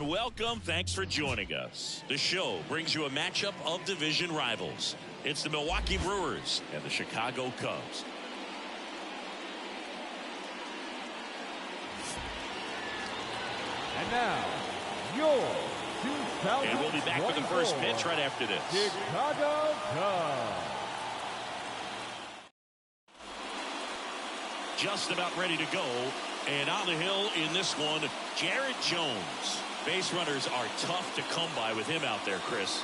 and welcome. Thanks for joining us. The show brings you a matchup of division rivals. It's the Milwaukee Brewers and the Chicago Cubs. And now, your 2024 And we'll be back with the first pitch right after this. Chicago Cubs. Just about ready to go. And on the hill in this one, Jared Jones. Base runners are tough to come by with him out there, Chris.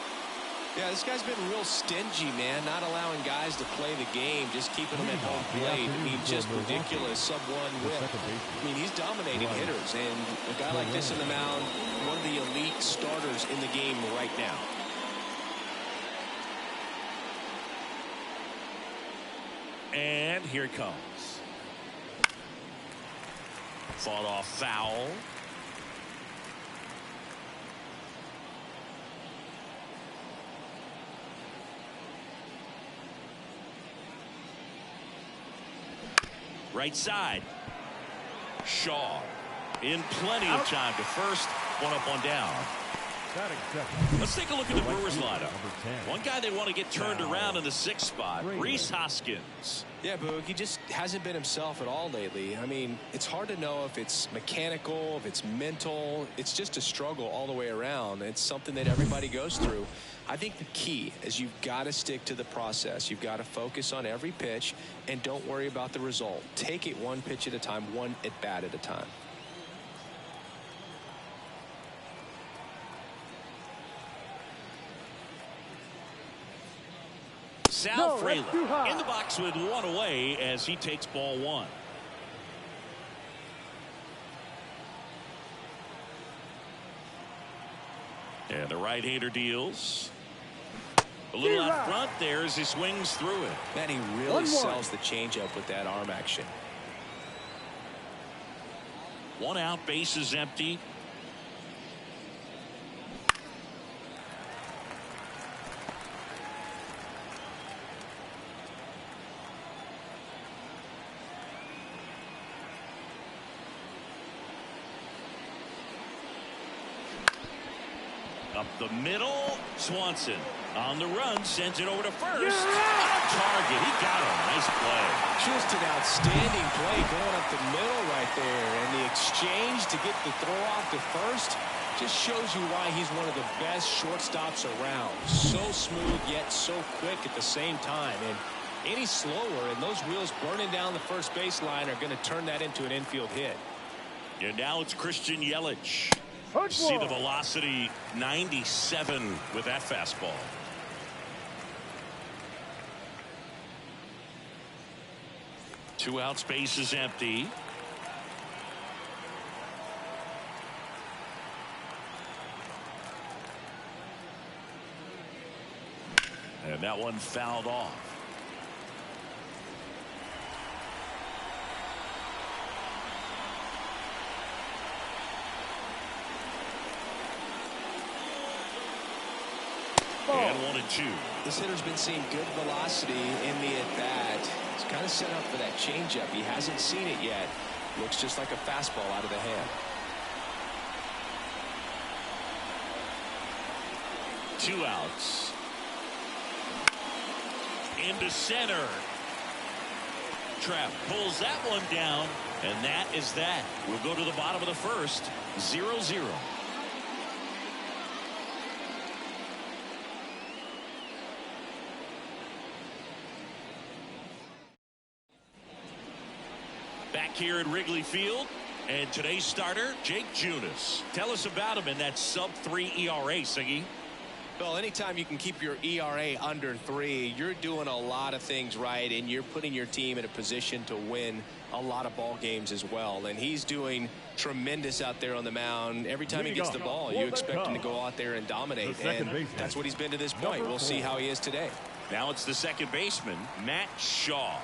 Yeah, this guy's been real stingy, man. Not allowing guys to play the game, just keeping them at home plate. I mean, just ridiculous sub-1 whip. I mean, he's dominating hitters, and a guy like this in the mound, one of the elite starters in the game right now. And here it comes. Fought off foul. Right side. Shaw in plenty of time to first. One up, one down. Let's take a look at the Brewers lineup. One guy they want to get turned around in the 6th spot, Rhys Hoskins. Yeah, Boog, he just hasn't been himself at all lately. I mean, it's hard to know if it's mechanical, if it's mental. It's just a struggle all the way around. It's something that everybody goes through. I think the key is you've got to stick to the process. You've got to focus on every pitch and don't worry about the result. Take it one pitch at a time, one at bat at a time. Sal Fraley in the box with one away as he takes ball 1. And the right-hander deals. A little out front there as he swings through it. Man, he really sells the changeup with that arm action. 1 out, bases empty. Up the middle, Swanson on the run, sends it over to first. On target, he got him. Nice play. Just an outstanding play going up the middle right there. And the exchange to get the throw off to first just shows you why he's one of the best shortstops around. So smooth, yet so quick at the same time. And any slower, and those wheels burning down the first baseline are going to turn that into an infield hit. And now it's Christian Yelich. See the velocity, 97 with that fastball. Two outs, base is empty. And that one fouled off. And 1-2. This hitter's been seeing good velocity in the at-bat. He's kind of set up for that changeup. He hasn't seen it yet. Looks just like a fastball out of the hand. 2 outs. Into center. Trapp pulls that one down, and that is that. We'll go to the bottom of the first. 0-0. Back here at Wrigley Field, and today's starter, Jake Junis. Tell us about him in that sub-3 ERA, Siggy. Well, anytime you can keep your ERA under 3, you're doing a lot of things right, and you're putting your team in a position to win a lot of ball games as well. And he's doing tremendous out there on the mound. Every time he gets the ball, you expect him to go out there and dominate, and that's what he's been to this point. We'll see how he is today. Now it's the second baseman, Matt Shaw.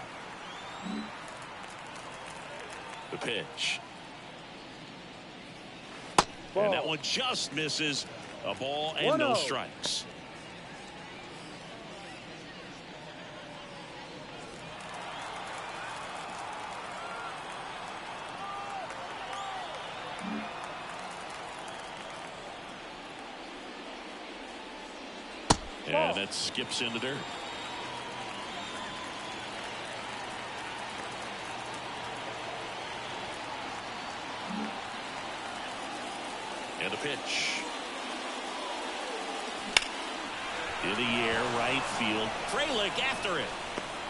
The pitch. And that one just misses. A ball and no strikes. And it skips into dirt. And a pitch. In the air, right field. Frelick after it.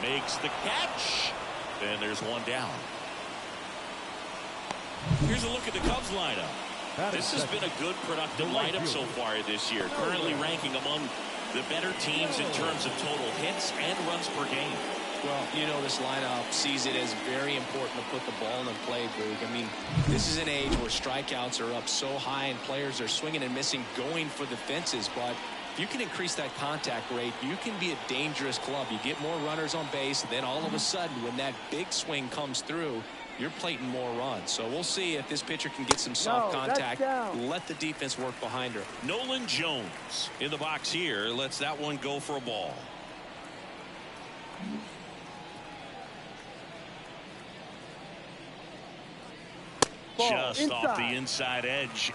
Makes the catch. And there's one down. Here's a look at the Cubs lineup. This has been a good, productive lineup so far this year. Currently ranking among the better teams in terms of total hits and runs per game. Well, you know, this lineup sees it as very important to put the ball in play, Boog. I mean, this is an age where strikeouts are up so high and players are swinging and missing, going for the fences. But if you can increase that contact rate, you can be a dangerous club. You get more runners on base, and then all of a sudden, when that big swing comes through, you're plating more runs. So we'll see if this pitcher can get some soft contact. Let the defense work behind her. Nolan Jones in the box here. Lets that one go for a ball. Just off the inside edge.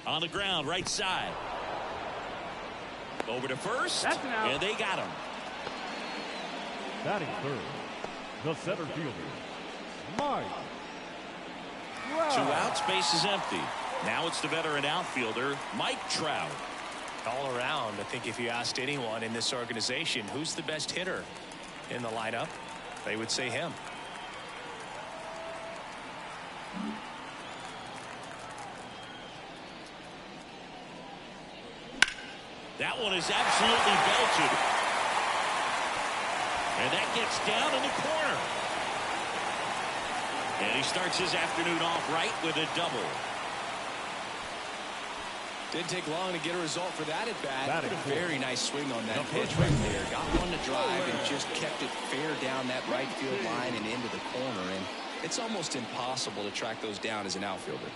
On the ground, right side. Over to first, and they got him. Batting third, the center fielder, Mike. Two outs, base is empty. Now it's the veteran outfielder, Mike Trout. All around, I think if you asked anyone in this organization who's the best hitter in the lineup, they would say him. That one is absolutely belted. And that gets down in the corner. And he starts his afternoon off right with a double. Didn't take long to get a result for that at bat. A very nice swing on that pitch right there. Got one to drive and just kept it fair down that right field line and into the corner. And it's almost impossible to track those down as an outfielder.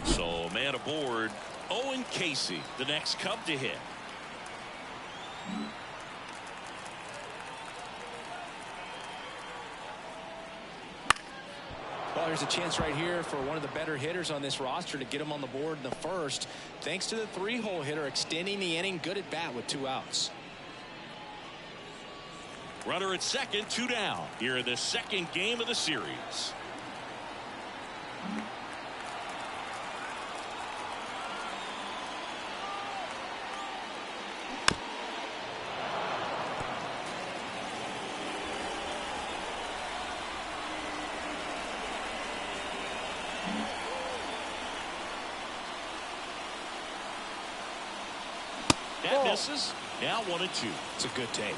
So man aboard, Owen Casey, the next Cub to hit. Well, there's a chance right here for one of the better hitters on this roster to get him on the board in the first, thanks to the three-hole hitter extending the inning. Good at bat with 2 outs. Runner at second, 2 down here in the second game of the series. That misses. Now 1-2. It's a good take.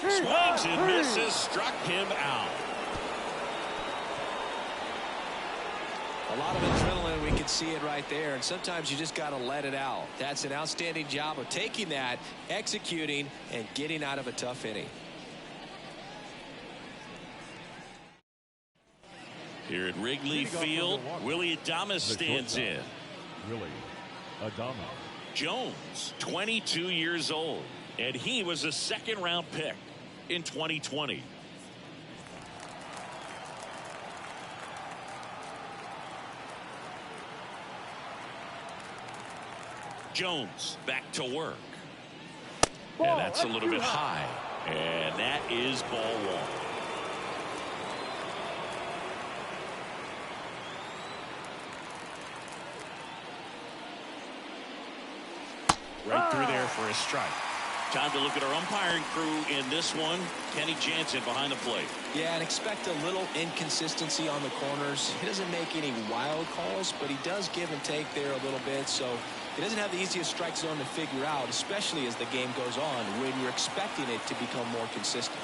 Swings and misses. Struck him out. A lot of adrenaline. We can see it right there. And sometimes you just got to let it out. That's an outstanding job of taking that, executing, and getting out of a tough inning. Here at Wrigley Field, Willie Adames stands in. Willie Adames. Jones, 22 years old, and he was a second-round pick in 2020. Jones back to work. And that's a little bit high. And that is ball 1. Right through there for a strike. Time to look at our umpiring crew in this one. Kenny Jansen behind the plate. Yeah, and expect a little inconsistency on the corners. He doesn't make any wild calls, but he does give and take there a little bit. So he doesn't have the easiest strike zone to figure out, especially as the game goes on when you're expecting it to become more consistent.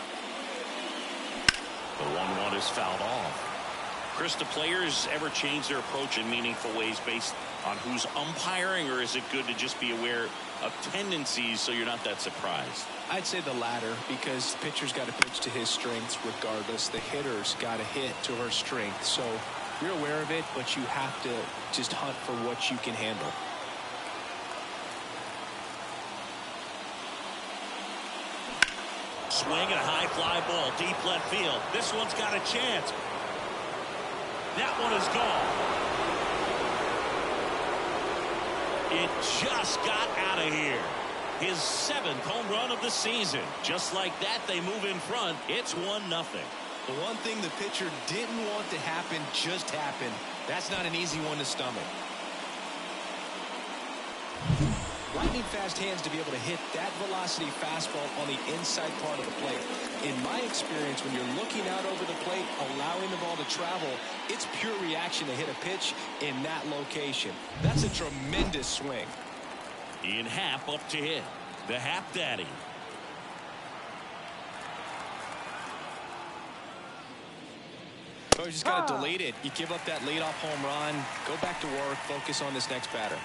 The 1-1 is fouled off. Chris, do players ever change their approach in meaningful ways based on who's umpiring, or is it good to just be aware of tendencies so you're not that surprised? I'd say the latter, because the pitcher's got to pitch to his strengths regardless. The hitter's got to hit to her strength. So you're aware of it, but you have to just hunt for what you can handle. Swing and a high fly ball, deep left field. This one's got a chance. That one is gone. It just got out of here. His 7th home run of the season. Just like that, they move in front. It's 1-0. The one thing the pitcher didn't want to happen just happened. That's not an easy one to stomach. Lightning fast hands to be able to hit that velocity fastball on the inside part of the plate. In my experience, when you're looking out over the plate, allowing the ball to travel, it's pure reaction to hit a pitch in that location. That's a tremendous swing. Ian Happ up to hit. The Happ Daddy. So you just got to delete it. You give up that leadoff home run, go back to work, focus on this next batter.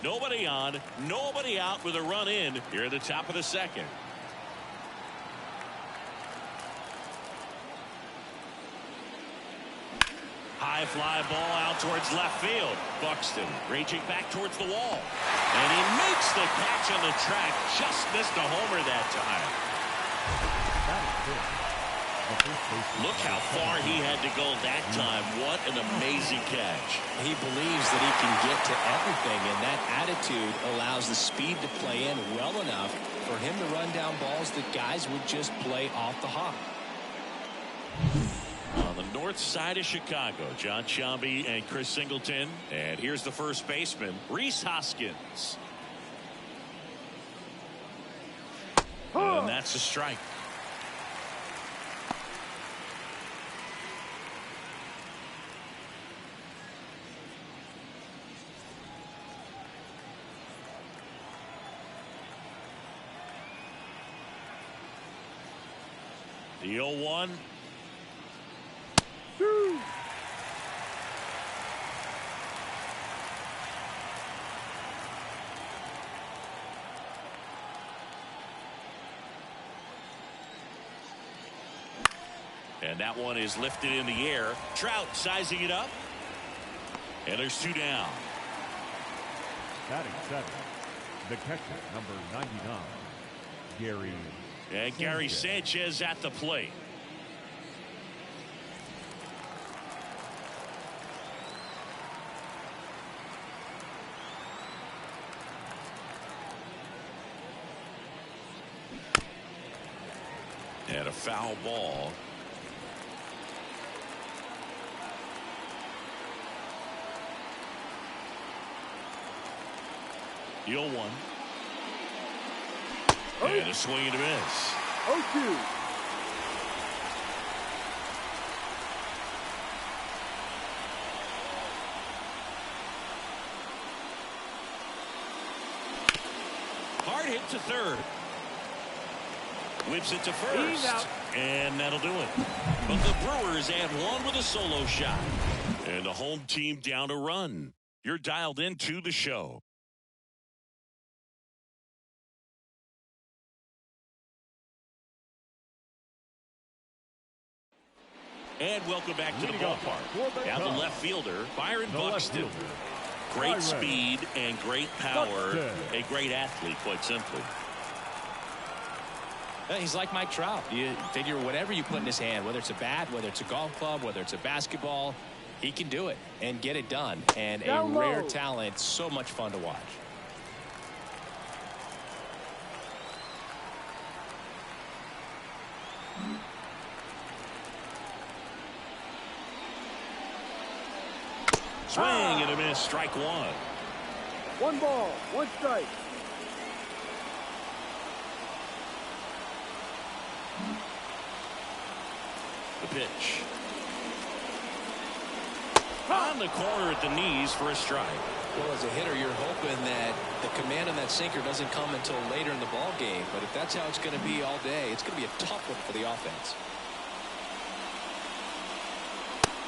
Nobody on, nobody out with a run in here at the top of the 2nd. High fly ball out towards left field. Buxton raging back towards the wall. And he makes the catch on the track. Just missed a homer that time. Look how far he had to go that time. What an amazing catch. He believes that he can get to everything, and that attitude allows the speed to play in well enough for him to run down balls that guys would just play off the hop. On the north side of Chicago, John Sciambi and Chris Singleton. And here's the first baseman, Rhys Hoskins. And that's a strike. The 0-1. And that one is lifted in the air. Trout sizing it up. And there's 2 down. Batting 7, the catcher, number 99, Gary. And Gary Sanchez at the plate. And a foul ball. The 0-1. And a swing and a miss. 0-2. Hard hit to third. Whips it to first. And that'll do it. But the Brewers add 1 with a solo shot. And the home team down a run. You're dialed into the show. And welcome back to the ballpark. Now the left fielder, Byron Buxton. Great speed and great power. A great athlete, quite simply. He's like Mike Trout. You figure whatever you put in his hand, whether it's a bat, whether it's a golf club, whether it's a basketball, he can do it and get it done. And a rare talent, so much fun to watch. Swing and a miss, strike 1. 1 ball, 1 strike. The pitch. On the corner at the knees for a strike. Well, as a hitter, you're hoping that the command on that sinker doesn't come until later in the ball game. But if that's how it's going to be all day, it's going to be a tough one for the offense.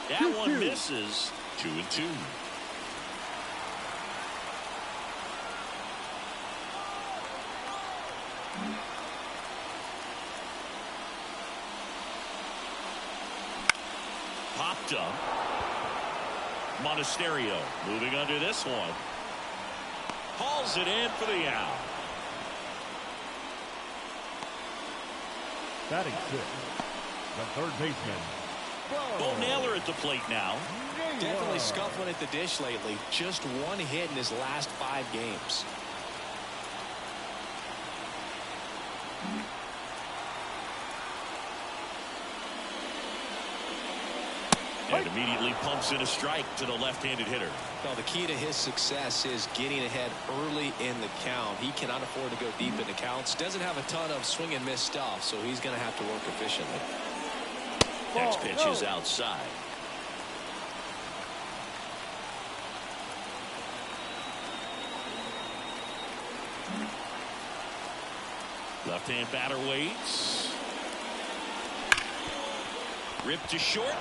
That one misses. 2-2. Popped up. Monasterio moving under this one. Hauls it in for the out. Batting sixth, the third baseman. Bo Naylor at the plate now. Definitely scuffling at the dish lately. Just one hit in his last 5 games. And immediately pumps in a strike to the left-handed hitter. Well, the key to his success is getting ahead early in the count. He cannot afford to go deep into counts. Doesn't have a ton of swing and miss stuff, so he's going to have to work efficiently. Next pitch is outside. Left-hand batter waits. Ripped to short.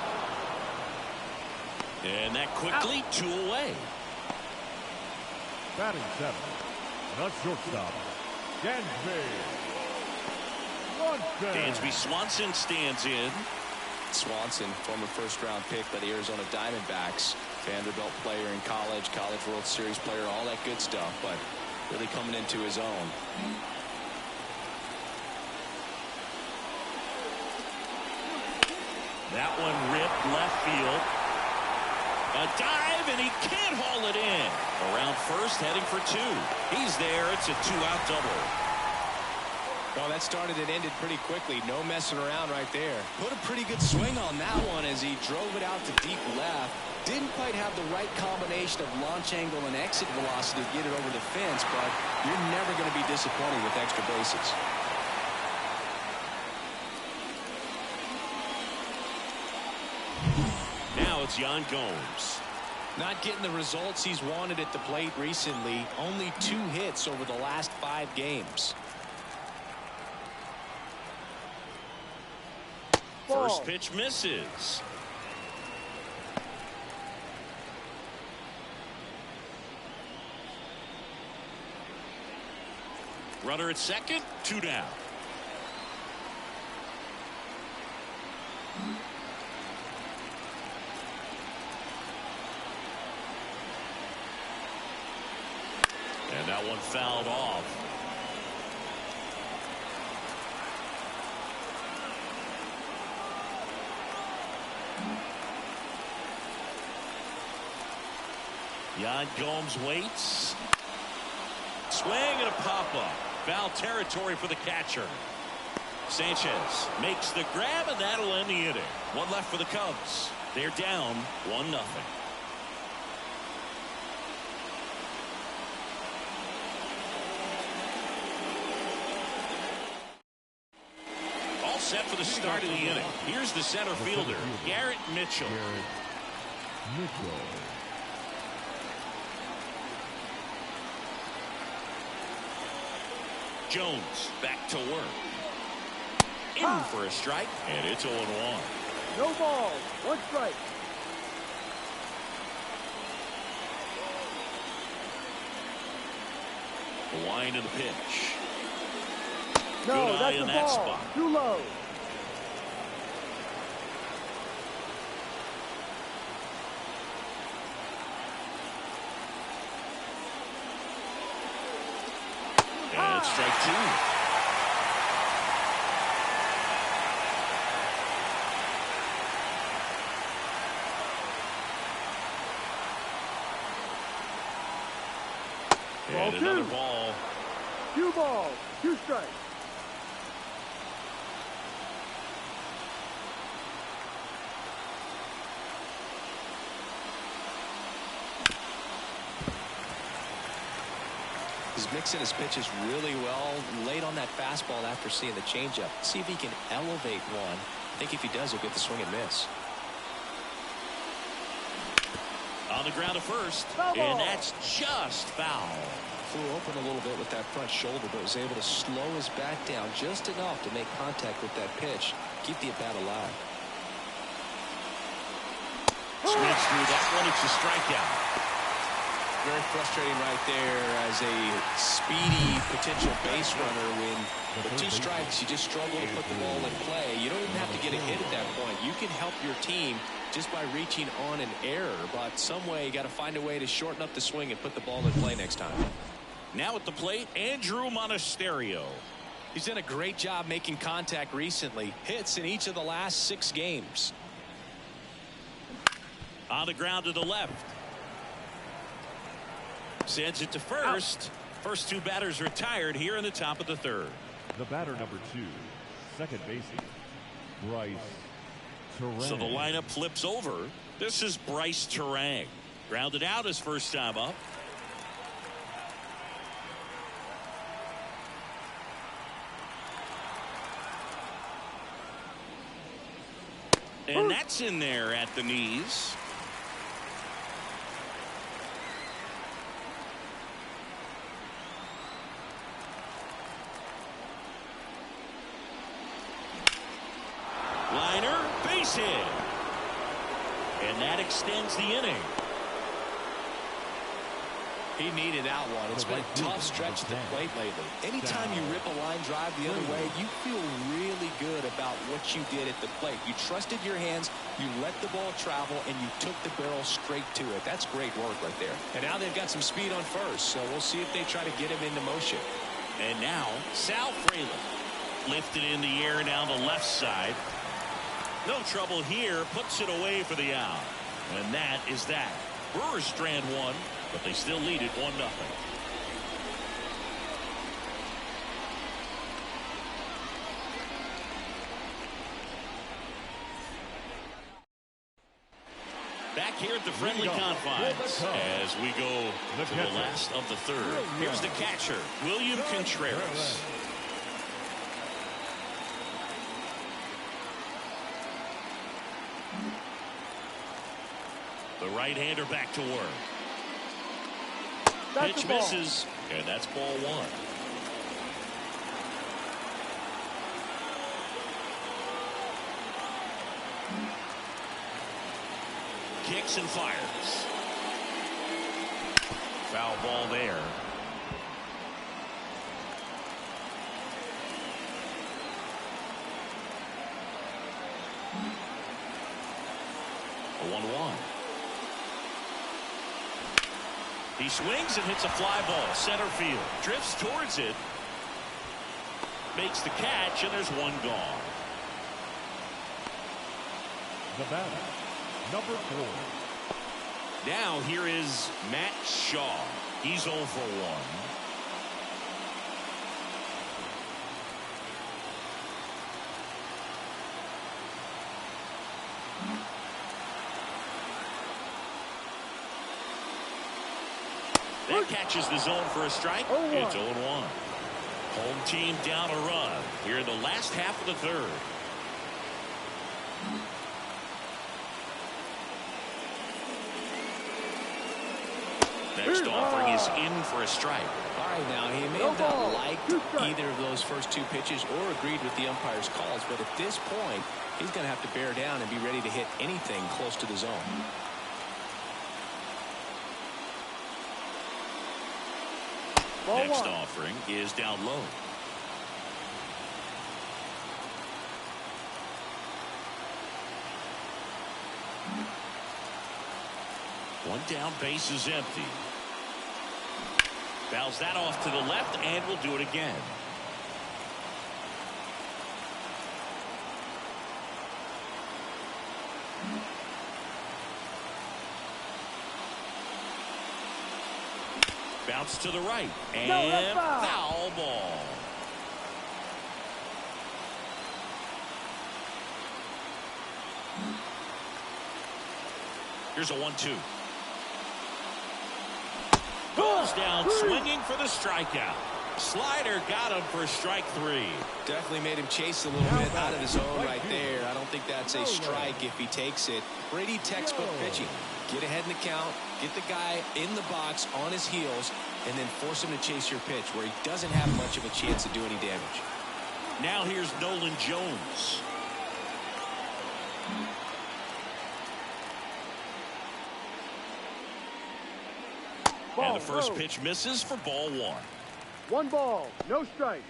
And that quickly 2 away. Batting seventh, the shortstop, Dansby. Dansby Swanson stands in. Swanson, former first-round pick by the Arizona Diamondbacks. Vanderbilt player in college, College World Series player, all that good stuff, but really coming into his own. That one ripped left field. A dive, and he can't haul it in. Around first, heading for 2. He's there. It's a 2-out double. Well, that started and ended pretty quickly. No messing around right there. Put a pretty good swing on that one as he drove it out to deep left. Didn't quite have the right combination of launch angle and exit velocity to get it over the fence, but you're never going to be disappointed with extra bases. Now it's Yan Gomes. Not getting the results he's wanted at the plate recently. Only 2 hits over the last 5 games. First pitch misses. Runner at second, 2 down. And that one fouled off. Yan Gomes waits. Swing and a pop-up. Foul territory for the catcher. Sanchez makes the grab, and that'll end the inning. One left for the Cubs. They're down 1-0. All set for the start of the inning. Here's the center fielder, Garrett Mitchell. Jones back to work. In for a strike, and it's 0-1. No ball, 1 strike. The wind of the pitch. No, Good eye that's in the that ball. spot. Too low. And strike 2. And another ball. 2 balls, 2 strikes. He's mixing his pitches really well. Late on that fastball after seeing the changeup. See if he can elevate one. I think if he does, he'll get the swing and miss. On the ground to first, Foul ball. and that's just foul. Flew open a little bit with that front shoulder, but was able to slow his bat down just enough to make contact with that pitch. Keep the at-bat alive. Swings through that one. It's a strikeout. Very frustrating right there as a speedy potential base runner when with 2 strikes you just struggle to put the ball in play. You don't even have to get a hit at that point. You can help your team just by reaching on an error, but some way you got to find a way to shorten up the swing and put the ball in play next time. Now at the plate, Andrew Monasterio. He's done a great job making contact recently. Hits in each of the last 6 games. On the ground to the left. Sends it to first. First 2 batters retired here in the top of the 3rd. The batter number 2, second baseman, Bryce Terang. So the lineup flips over. This is Bryce Terang. Grounded out his first time up. And that's in there at the knees. Liner, base hit. And that extends the inning. He needed that one. It's been a tough stretch at the plate lately. Anytime you rip a line drive the other way, you feel really good about what you did at the plate. You trusted your hands, you let the ball travel, and you took the barrel straight to it. That's great work right there. And now they've got some speed on first, so we'll see if they try to get him into motion. And now Sal Frelick lifted in the air down the left side. No trouble here, puts it away for the out. And that is that. Brewers strand 1, but they still lead it 1-0. Back here at the friendly confines as we go to the last of the 3rd. Here's the catcher, William Contreras. The right-hander back to work. Pitch misses, and that's ball 1. Kicks and fires. Foul ball there. A 1-1. He swings and hits a fly ball. Center field. Drifts towards it. Makes the catch, and there's 1 gone. The batter, number 4. Now here is Matt Shaw. He's 0 for 1. That catches the zone for a strike. It's 0-1. Home team down a run here in the last half of the 3rd. Next offering is in for a strike. All right, now he may have not liked either of those first 2 pitches or agreed with the umpire's calls, but at this point, he's going to have to bear down and be ready to hit anything close to the zone. Next offering is down low. One down, base is empty. Fouls that off to the left and will do it again. Bounce to the right and foul ball. Here's a 1-2. Goes down swinging for the strikeout. Slider got him for strike 3. Definitely made him chase a little bit out of the zone right there. I don't think that's a strike if he takes it. Pretty textbook pitching. Get ahead in the count, get the guy in the box on his heels, and then force him to chase your pitch where he doesn't have much of a chance to do any damage. Now here's Nolan Jones. And the first pitch misses for ball 1. 1 ball, no strike.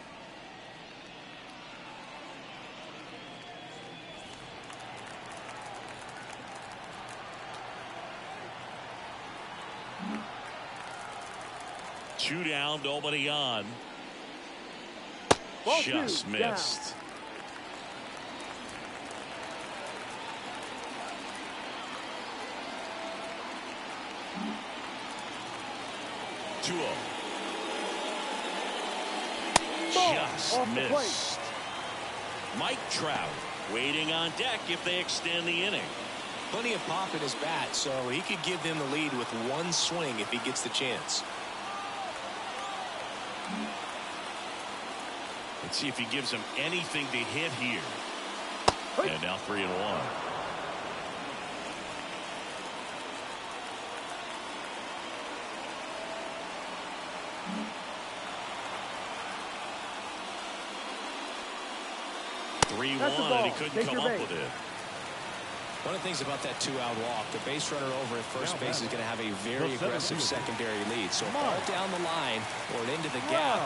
Two down, nobody on. Ball Just 2, missed. down. Just off the missed. Mike Trout waiting on deck if they extend the inning. Plenty of pop in his bat, so he could give them the lead with 1 swing if he gets the chance. Let's see if he gives them anything to hit here. And now 3-1. And he couldn't come up with it. One of the things about that 2-out walk, the base runner over at first base is going to have a very aggressive secondary lead. So a ball down the line or into the gap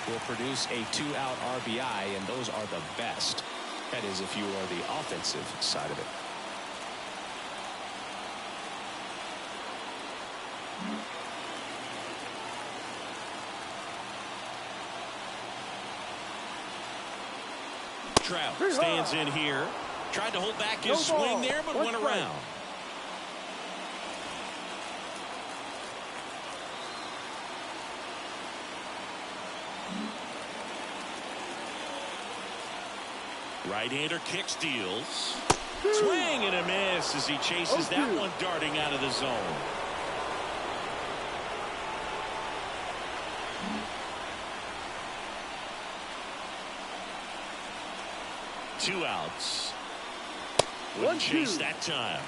will produce a 2-out RBI, and those are the best. That is if you are the offensive side of it. Trout stands in here. Tried to hold back his swing there, but went around. Right-hander kick steals. Swing and a miss as he chases that one darting out of the zone. Two outs. Wouldn't chase that time.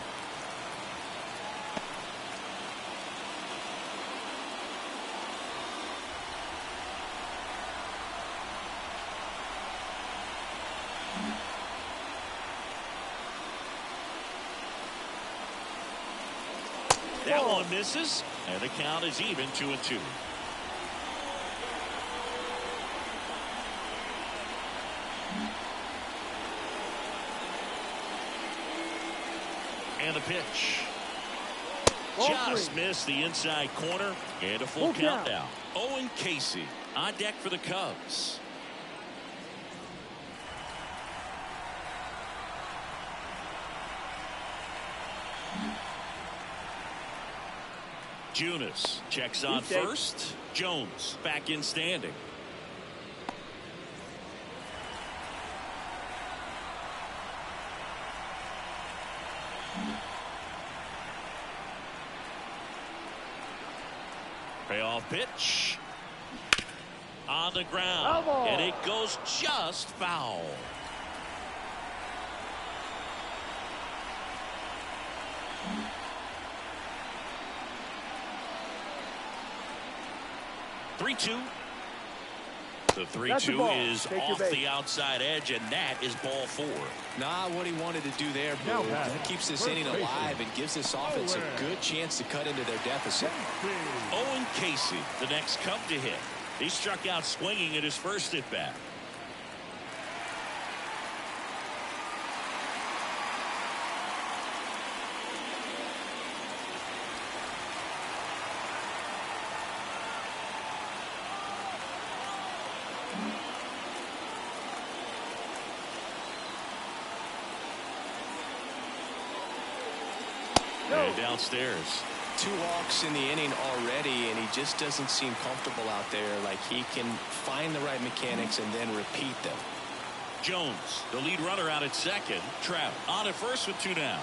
That one misses, and the count is even 2-2. And the pitch. Just missed the inside corner, and a full count now. Owen Casey on deck for the Cubs. Junis checks on first. Jones back in standing. Payoff pitch. On the ground. And it goes just foul. The 3-2 is off the outside edge, and that is ball 4. Not what he wanted to do there, Blue. That keeps this inning alive and gives this offense a good chance to cut into their deficit. Owen Casey, the next Cub to hit. He struck out swinging at his first at bat. And downstairs. 2 walks in the inning already, and he just doesn't seem comfortable out there. Like he can find the right mechanics and then repeat them. Jones, the lead runner, out at second. Trout on at first with 2 down.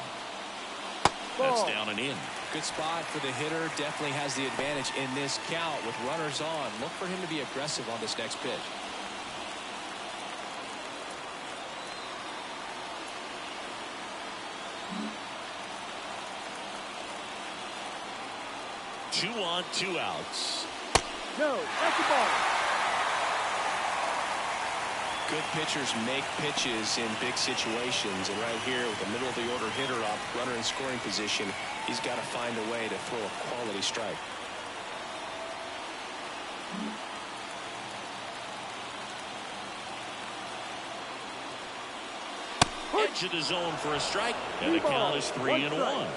That's down and in. Good spot for the hitter. Definitely has the advantage in this count with runners on. Look for him to be aggressive on this next pitch. Two on, 2 outs. No, that's the ball. Good pitchers make pitches in big situations, and right here with the middle of the order hitter up, runner in scoring position, he's got to find a way to throw a quality strike. Edge of the zone for a strike, and the count is 3-1.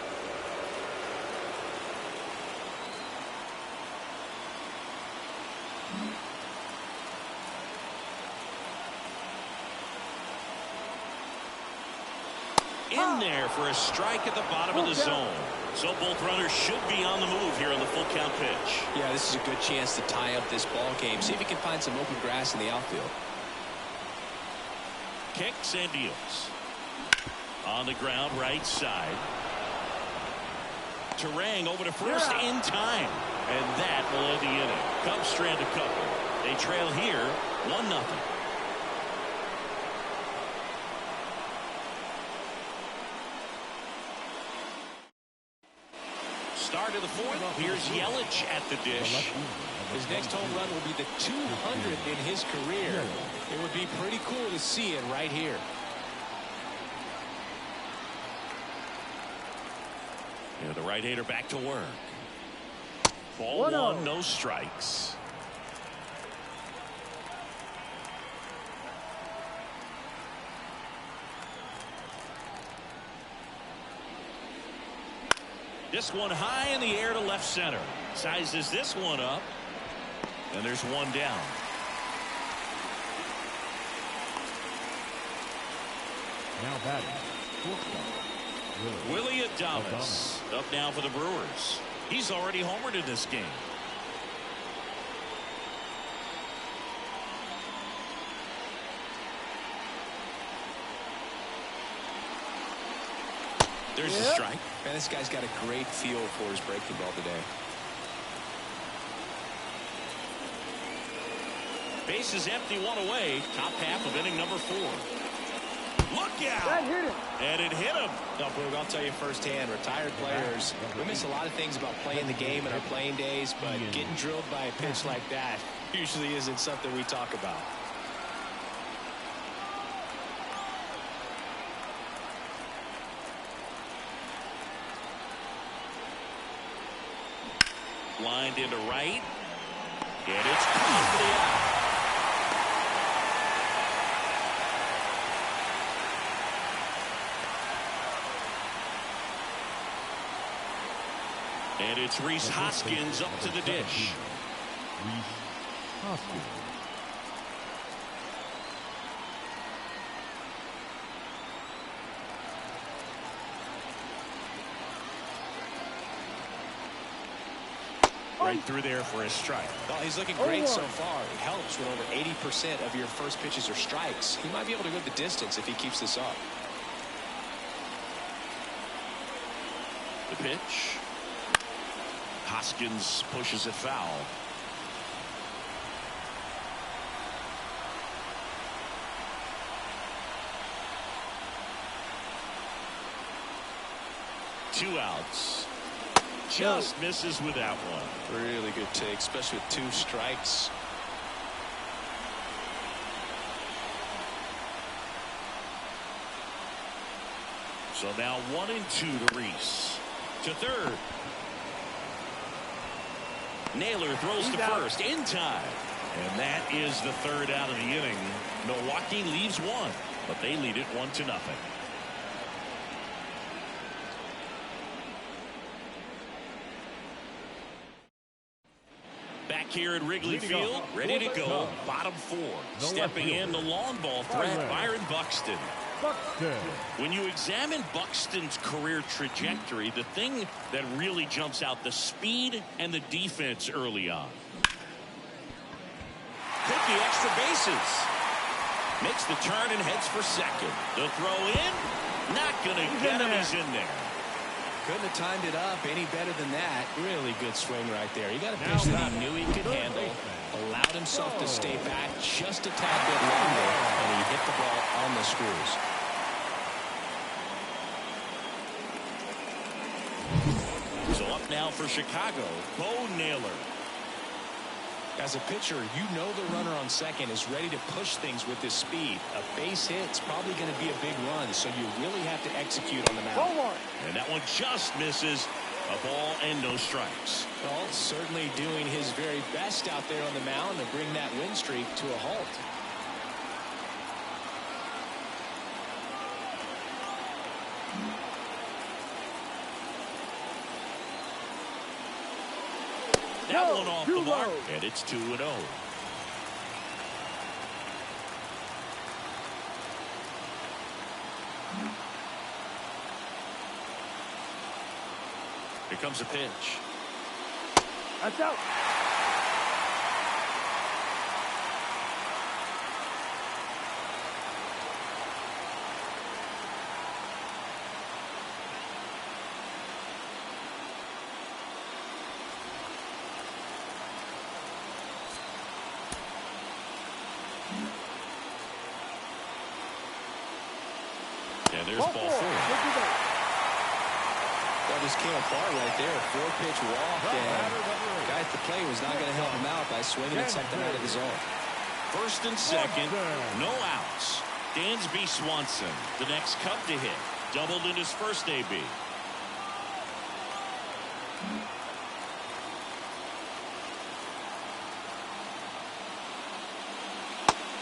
In there for a strike at the bottom of the zone. So both runners should be on the move here on the full count pitch. Yeah, this is a good chance to tie up this ball game. See if he can find some open grass in the outfield. Kicks and deals. On the ground, right side. Terang over to first in time. And that will end the inning. Cubs strand a couple. They trail here 1-0. Start of the fourth. Here's Yelich at the dish. His next home run will be the 200th in his career. It would be pretty cool to see it right here. Yeah, the right-hander back to work. Ball 1, no strikes. This one high in the air to left center. Sizes this one up. And there's one down. Now batting, Willie Adames up now for the Brewers. He's already homered in this game. There's the strike. Man, this guy's got a great feel for his breaking ball today. Base is empty, 1 away. Top half of inning number 4. Look out! That hit him. And it hit him. No, Brooke, I'll tell you firsthand, retired players, we miss a lot of things about playing the game in our playing days, but getting drilled by a pitch like that usually isn't something we talk about. Lined into right. And it's caught for the out. And it's Rhys Hoskins up to the dish. Rhys Hoskins. Right through there for a strike. Well, he's looking great so far. It helps when over 80% of your first pitches are strikes. He might be able to go the distance if he keeps this up. The pitch. Hoskins pushes it foul. Two outs. Just misses with that one. Really good take, especially with 2 strikes. So now 1-2 to Rhys. To third. Naylor throws to first in time. And that is the 3rd out of the inning. Milwaukee leaves 1, but they lead it 1-0. Back here at Wrigley Field, ready to go. Bottom 4. Stepping in the long ball threat, Byron Buxton. When you examine Buxton's career trajectory, the thing that really jumps out, the speed and the defense early on. Hit the extra bases. Makes the turn and heads for second. The throw in, not going to get him. He's in there. Couldn't have timed it up any better than that. Really good swing right there. He got a pitch that he knew he could handle, allowed himself to stay back just a tad bit longer, and he hit the ball on the screws. So up now for Chicago, Bo Naylor. As a pitcher, you know the runner on second is ready to push things with his speed. A base hit's probably going to be a big run, so you really have to execute on the mound. And that one just misses. A ball and no strikes. Well, certainly doing his very best out there on the mound to bring that win streak to a halt. That one off the mark, and it's 2-0. Here comes a pitch. That's out. And there's ball 4. That just came apart right there. 4-pitch walk, and the guy at the plate was not going to help him out by swinging at something out of the zone. First and second, no outs. Dansby Swanson, the next Cub to hit. Doubled in his first AB.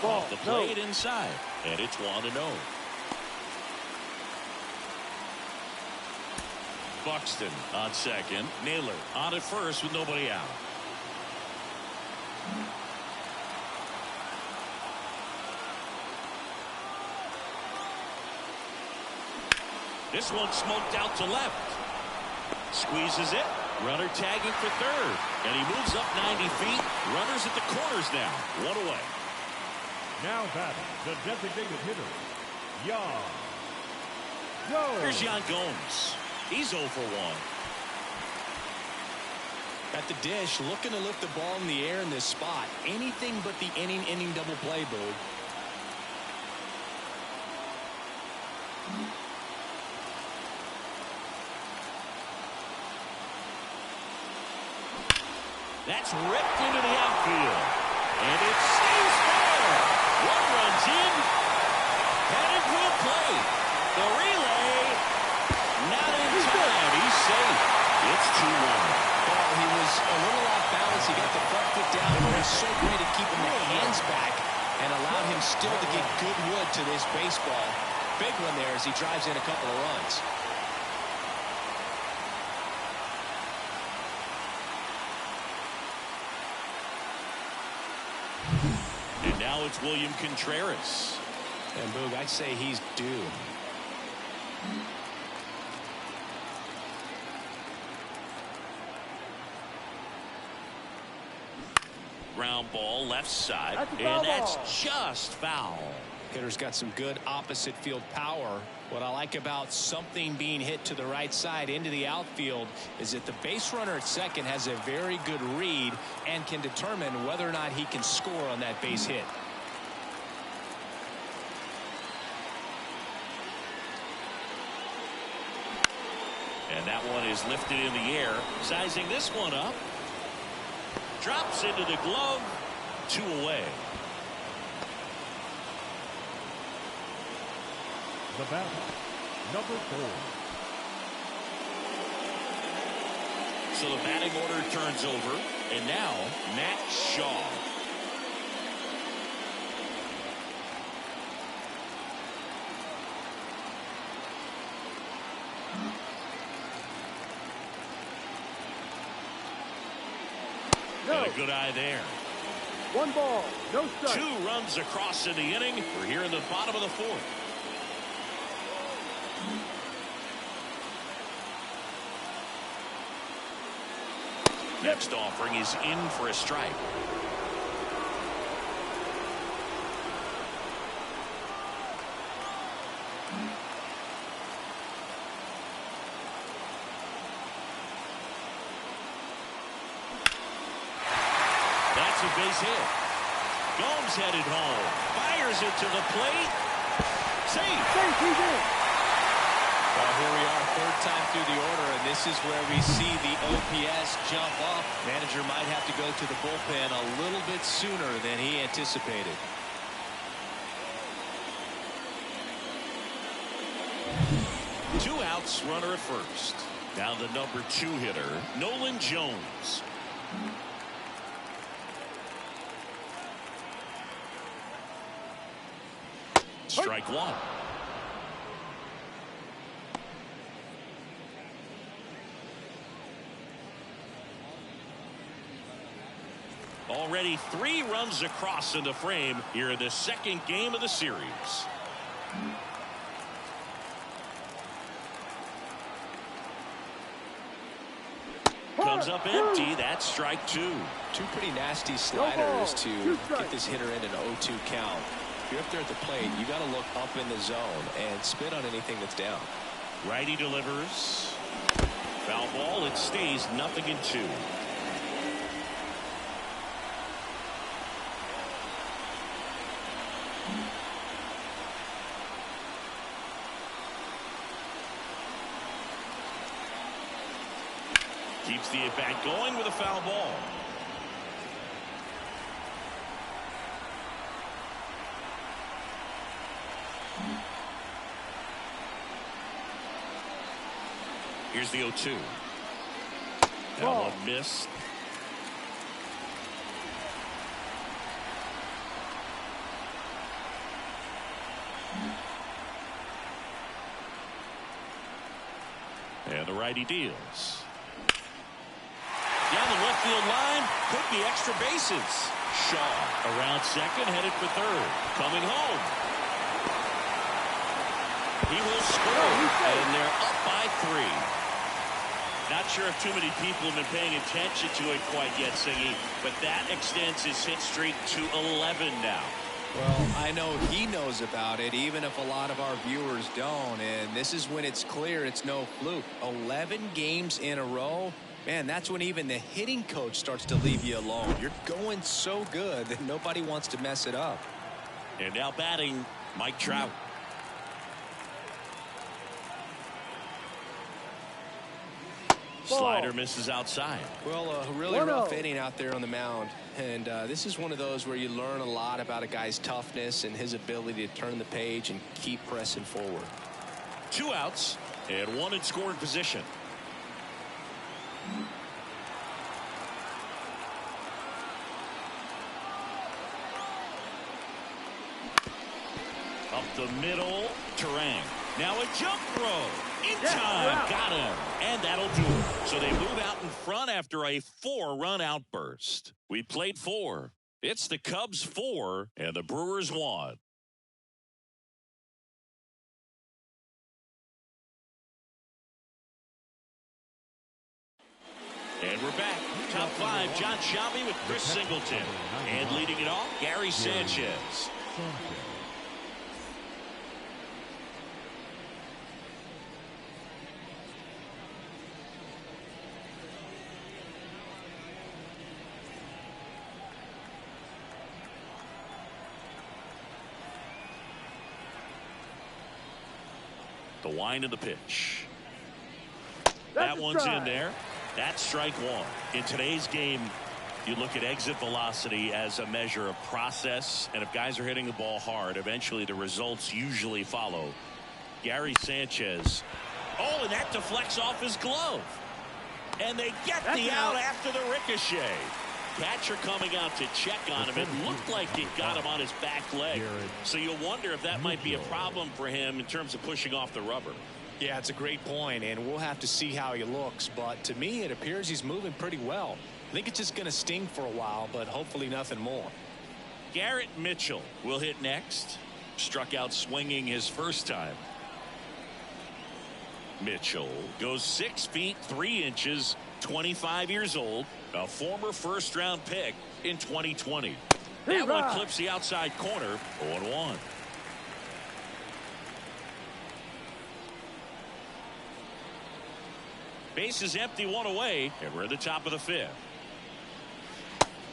Off the plate inside, and it's 1-0. Buxton on second. Naylor on at first with nobody out. This one smoked out to left. Squeezes it. Runner tagging for third. And he moves up 90 feet. Runners at the corners now. 1 away. Now batting, the designated hitter, Yan. Here's Yan Gomes. He's 0 for 1. At the dish, looking to lift the ball in the air in this spot. Anything but the inning double play, Boog. That's ripped into the outfield. And it stays there. 1 runs in. Headed for the plate. The relay. Not in time. He's safe. It's 2-1. Well, he was a little off balance. He got the front foot down, but he's so great at keeping the hands back and allowed him still to get good wood to this baseball. Big one there as he drives in a couple of runs. And now it's William Contreras. And Boog, I'd say he's due. Ground ball left side, and that's just foul. Hitter's got some good opposite field power. What I like about something being hit to the right side into the outfield is that the base runner at second has a very good read and can determine whether or not he can score on that base hit. And that one is lifted in the air. Sizing this one up. Drops into the glove. 2 away. The batter, number 4. So the batting order turns over. And now, Matt Shaw. Got a good eye there. 1 ball, no strike. 2 runs across in the inning. We're here in the bottom of the 4th. Next offering is in for a strike. a base hit. Gomes headed home. Fires it to the plate. Safe. Safe, he's in. Well, here we are, third time through the order, and this is where we see the OPS jump up. Manager might have to go to the bullpen a little bit sooner than he anticipated. Two outs, runner at first. Now the number 2 hitter, Nolan Jones. Strike one. Already 3 runs across in the frame here in the second game of the series. Comes up empty. That's strike 2. Two pretty nasty sliders to get this hitter in an 0-2 count. If you're up there at the plate, you got to look up in the zone and spit on anything that's down. Righty delivers. Foul ball. It stays 0-2. Keeps the at-bat going with a foul ball. Here's the 0-2. That one missed. And the righty deals. Down the left field line, could be extra bases. Shaw around second, headed for third. Coming home. He will score, and they're up by 3. Not sure if too many people have been paying attention to it quite yet, Singy, but that extends his hit streak to 11 now. Well, I know he knows about it, even if a lot of our viewers don't. And this is when it's clear it's no fluke. 11 games in a row. Man, that's when even the hitting coach starts to leave you alone. You're going so good that nobody wants to mess it up. And now batting, Mike Trout. Slider misses outside. Well, a really rough inning out there on the mound. And this is one of those where you learn a lot about a guy's toughness and his ability to turn the page and keep pressing forward. 2 outs and 1 in scoring position. Up the middle, Terang. Now a jump throw. In time, got him. And that'll do it. So they move out in front after a 4-run outburst. We played 4. It's the Cubs 4 and the Brewers 1. And we're back. Top 5, John Shelby with Chris Singleton. And leading it off, Gary Sanchez. The wind of the pitch. That one's in there. That's strike 1. In today's game, you look at exit velocity as a measure of process, and if guys are hitting the ball hard, eventually the results usually follow. Gary Sanchez. Oh, and that deflects off his glove. And they get the out after the ricochet. Catcher coming out to check on him. It looked like it got him on his back leg. So you wonder if that might be a problem for him in terms of pushing off the rubber. Yeah, it's a great point, and we'll have to see how he looks. But to me, it appears he's moving pretty well. I think it's just going to sting for a while, but hopefully nothing more. Garrett Mitchell will hit next. Struck out swinging his first time. Mitchell goes 6 feet 3 inches, 25 years old, a former first-round pick in 2020. That one clips the outside corner, 0-1. Base is empty, 1 away, and we're at the top of the 5th.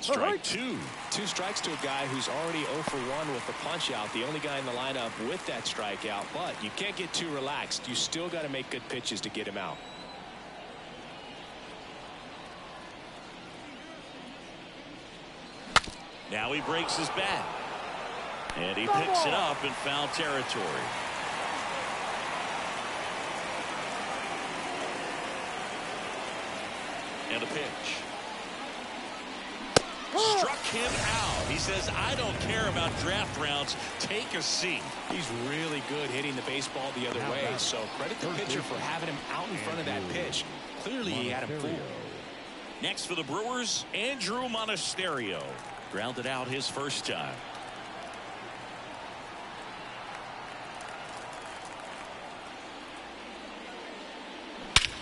Strike two. 2 strikes to a guy who's already 0 for 1 with the punch out. The only guy in the lineup with that strikeout. But you can't get too relaxed. You still got to make good pitches to get him out. Now he breaks his bat. And he picks it up in foul territory. And a pitch. Struck him out. He says, I don't care about draft rounds. Take a seat. He's really good hitting the baseball the other way. So credit the pitcher for having him out in front of that pitch. Clearly he had him fooled. Next for the Brewers, Andrew Monasterio. Grounded out his first time.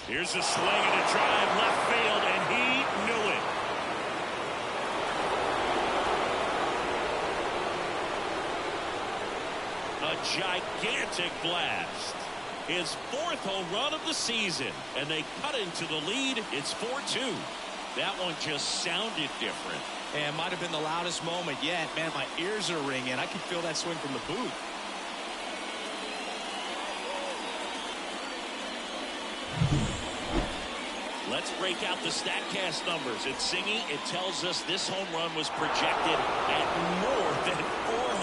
Here's a swing and a drive left field, and he knew it. A gigantic blast. His 4th home run of the season, and they cut into the lead. It's 4-2. That one just sounded different. And might have been the loudest moment yet. Man, my ears are ringing. I can feel that swing from the booth. Let's break out the StatCast numbers. It's Singy. It tells us this home run was projected at more than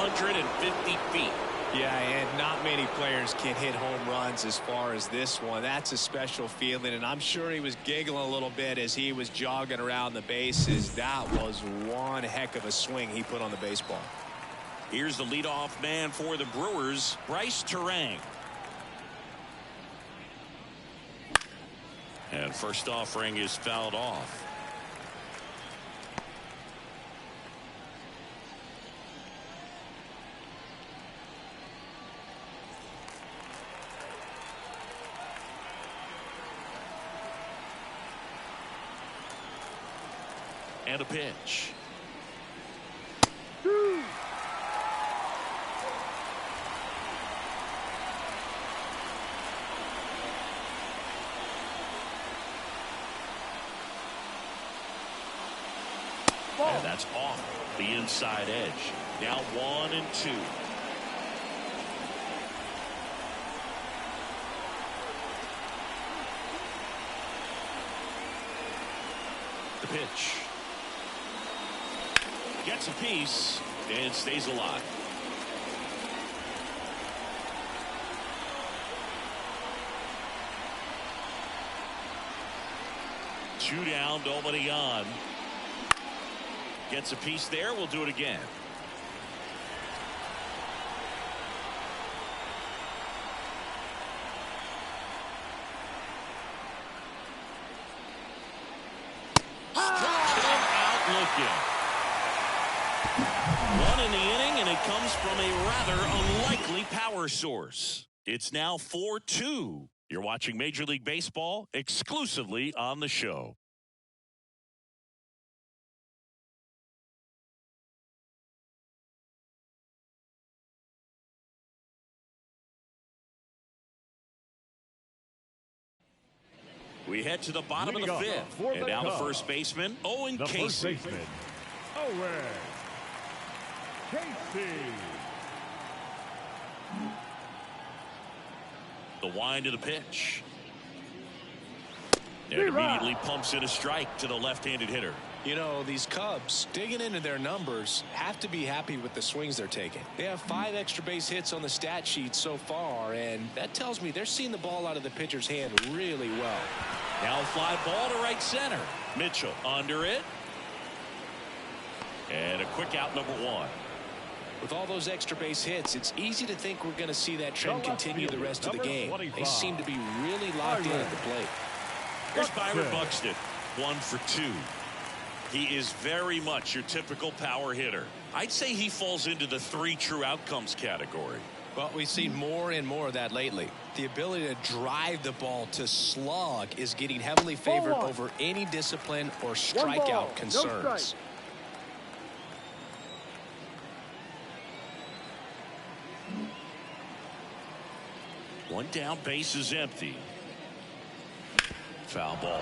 450 feet. Yeah, and not many players can hit home runs as far as this one. That's a special feeling, and I'm sure he was giggling a little bit as he was jogging around the bases. That was one heck of a swing he put on the baseball. Here's the leadoff man for the Brewers, Bryce Terang. And first offering is fouled off. And a pitch. And that's off the inside edge. Now 1-2. The pitch. Gets a piece and stays alive. Two down, nobody on. Gets a piece there. We'll do it again. Struck him out looking. One in the inning, and it comes from a rather unlikely power source. It's now 4-2. You're watching Major League Baseball exclusively on the show. We head to the bottom of the 5th, and now the first baseman, Owen Casey. First baseman, Owen Casey. The wind of the pitch. And immediately pumps in a strike to the left-handed hitter. You know, these Cubs, digging into their numbers, have to be happy with the swings they're taking. They have 5 extra base hits on the stat sheet so far, and that tells me they're seeing the ball out of the pitcher's hand really well. Now a fly ball to right center. Mitchell under it. And a quick out, number 1. With all those extra base hits, it's easy to think we're going to see that trend continue the rest of the game. They seem to be really locked in at the plate. Here's Byron Buxton, 1 for 2. He is very much your typical power hitter. I'd say he falls into the 3 true outcomes category. Well, we've seen more and more of that lately. The ability to drive the ball to slug is getting heavily favored over any discipline or strikeout concerns. One down, base is empty. Foul ball.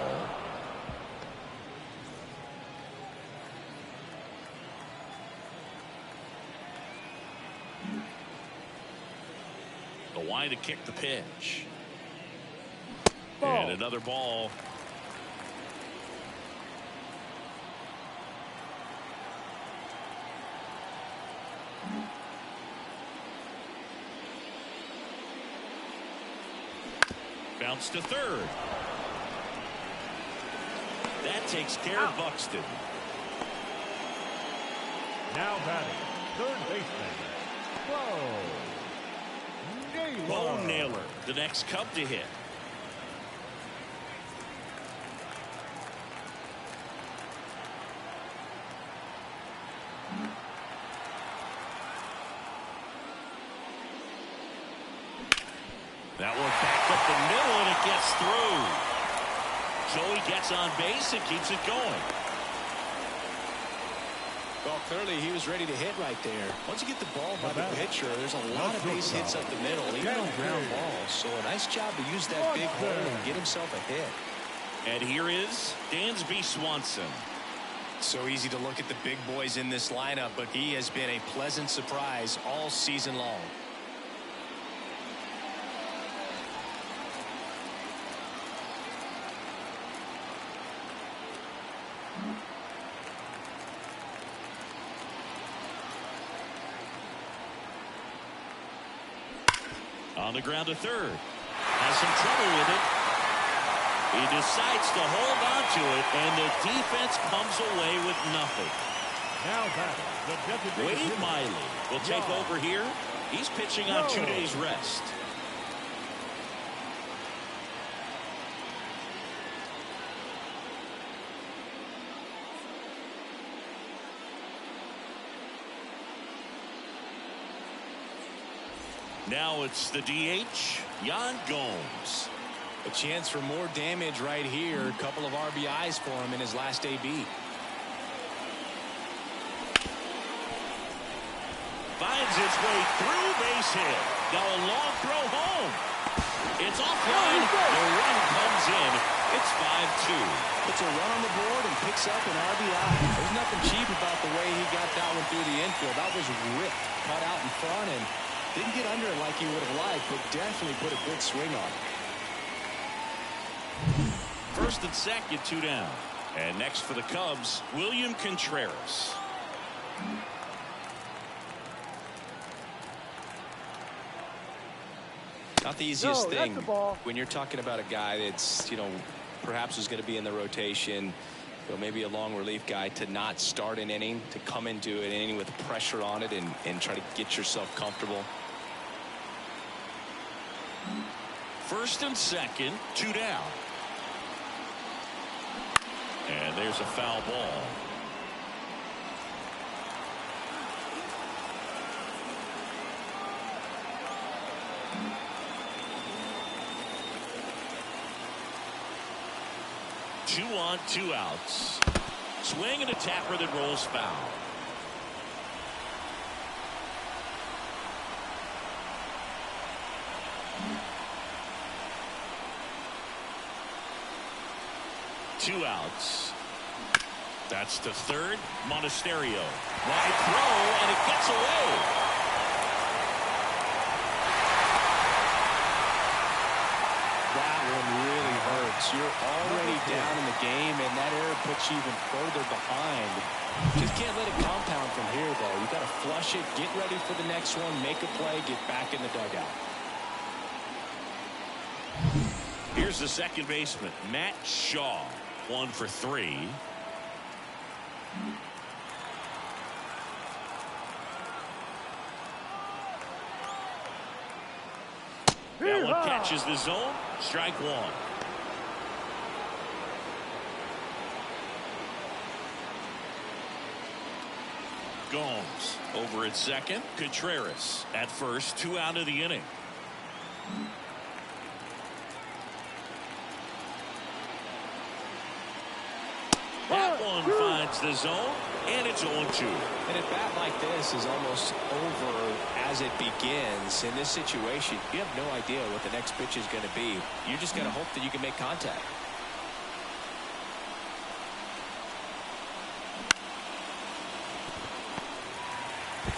Trying to kick the pitch. Ball. And another ball. Bounce to third. That takes care of Buxton. Now batting, third baseman, Bo Naylor, the next Cub to hit. That one back up the middle, and it gets through. Joey gets on base and keeps it going. Well, clearly he was ready to hit right there. Once you get the ball by the pitcher, there's a lot of base hits up the middle, even on ground balls. So a nice job to use that big hole and get himself a hit. And here is Dansby Swanson. So easy to look at the big boys in this lineup, but he has been a pleasant surprise all season long. On the ground to third. Has some trouble with it. He decides to hold on to it, and the defense comes away with nothing. Now batting, the designated Wade hitter, Miley will take over here. He's pitching on 2 days rest. Now it's the DH, Yan Gomes. A chance for more damage right here. A couple of RBIs for him in his last AB. Finds its way through, base hit. Now a long throw home. It's offline. The run comes in. It's 5-2. Puts a run on the board and picks up an RBI. There's nothing cheap about the way he got that one through the infield. That was ripped, cut out in front, and didn't get under it like he would have liked, but definitely put a good swing on it. First and second, 2 down. And next for the Cubs, William Contreras. Not the easiest No, thing that's the ball. when you're talking about a guy that's, perhaps is going to be in the rotation, maybe a long relief guy, to not start an inning, to come into an inning with pressure on it and try to get yourself comfortable. First and second, 2 down. And there's a foul ball. Two on, 2 outs. Swing and a tapper that rolls foul. Two outs. That's to third. Monasterio. Wide throw, and it gets away. That one really hurts. You're already down in the game, and that error puts you even further behind. Just can't let it compound from here, though. You've got to flush it, get ready for the next one, make a play, get back in the dugout. Here's the second baseman, Matt Shaw. 1 for 3. That one catches the zone. Strike 1. Gomes over at second. Contreras at first. 2 out of the inning. That one finds the zone, and it's 0-2. And a bat like this is almost over as it begins. In this situation, you have no idea what the next pitch is going to be. You just got to hope that you can make contact.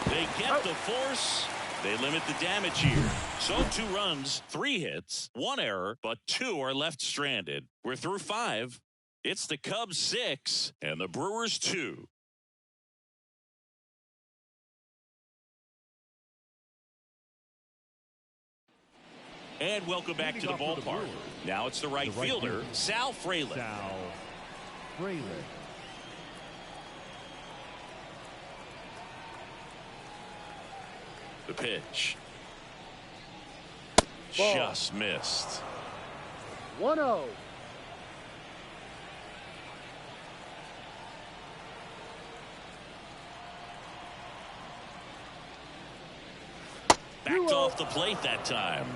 They get the force. They limit the damage here. So 2 runs, 3 hits, 1 error, but 2 are left stranded. We're through 5. It's the Cubs 6 and the Brewers 2. And welcome back to the ballpark. Now it's the right fielder, Sal Frelick. Sal Frelick. The pitch. Ball. Just missed. 1-0. Backed off the plate that time.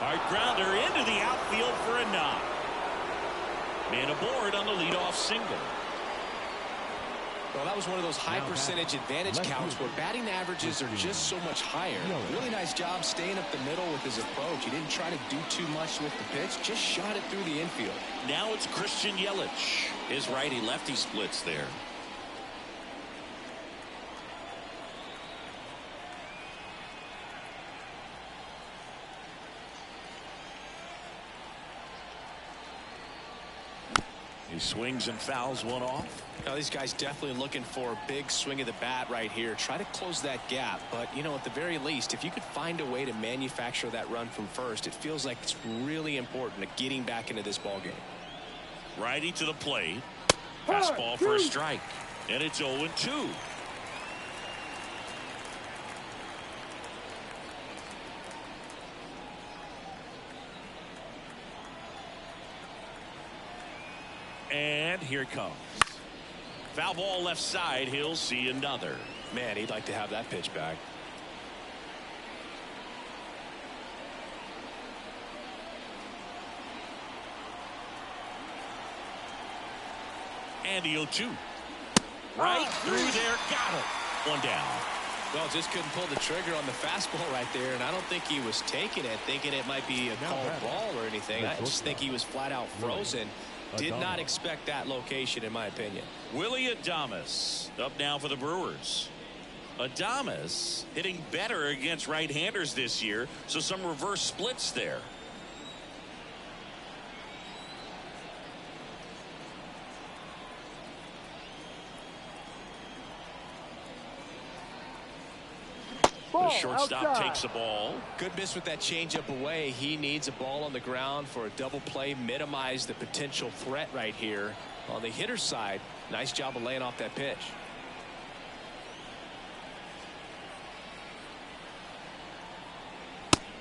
Hard grounder into the outfield for a knock. Man aboard on the leadoff single. Well, that was one of those high percentage advantage counts where batting averages are just so much higher. Really nice job staying up the middle with his approach. He didn't try to do too much with the pitch, just shot it through the infield. Now it's Christian Yelich. His righty-lefty splits there. He swings and fouls one off. Now these guys definitely looking for a big swing of the bat right here. Try to close that gap. But, you know, at the very least, if you could find a way to manufacture that run from first, it feels like it's really important to getting back into this ball game. Righty to the plate. Fastball for a strike. And it's 0-2. And here it comes. Foul ball left side. He'll see another. Man, he'd like to have that pitch back. And the 0-2. Right through there. Got it. One down. Well, just couldn't pull the trigger on the fastball right there, and I don't think he was taking it, thinking it might be a called ball or anything. I just think he was flat out frozen. Did not expect that location, in my opinion. Willy Adames up now for the Brewers. Adames hitting better against right-handers this year, so some reverse splits there. The shortstop takes the ball. Good miss with that changeup away. He needs a ball on the ground for a double play, minimize the potential threat right here. On the hitter's side, nice job of laying off that pitch.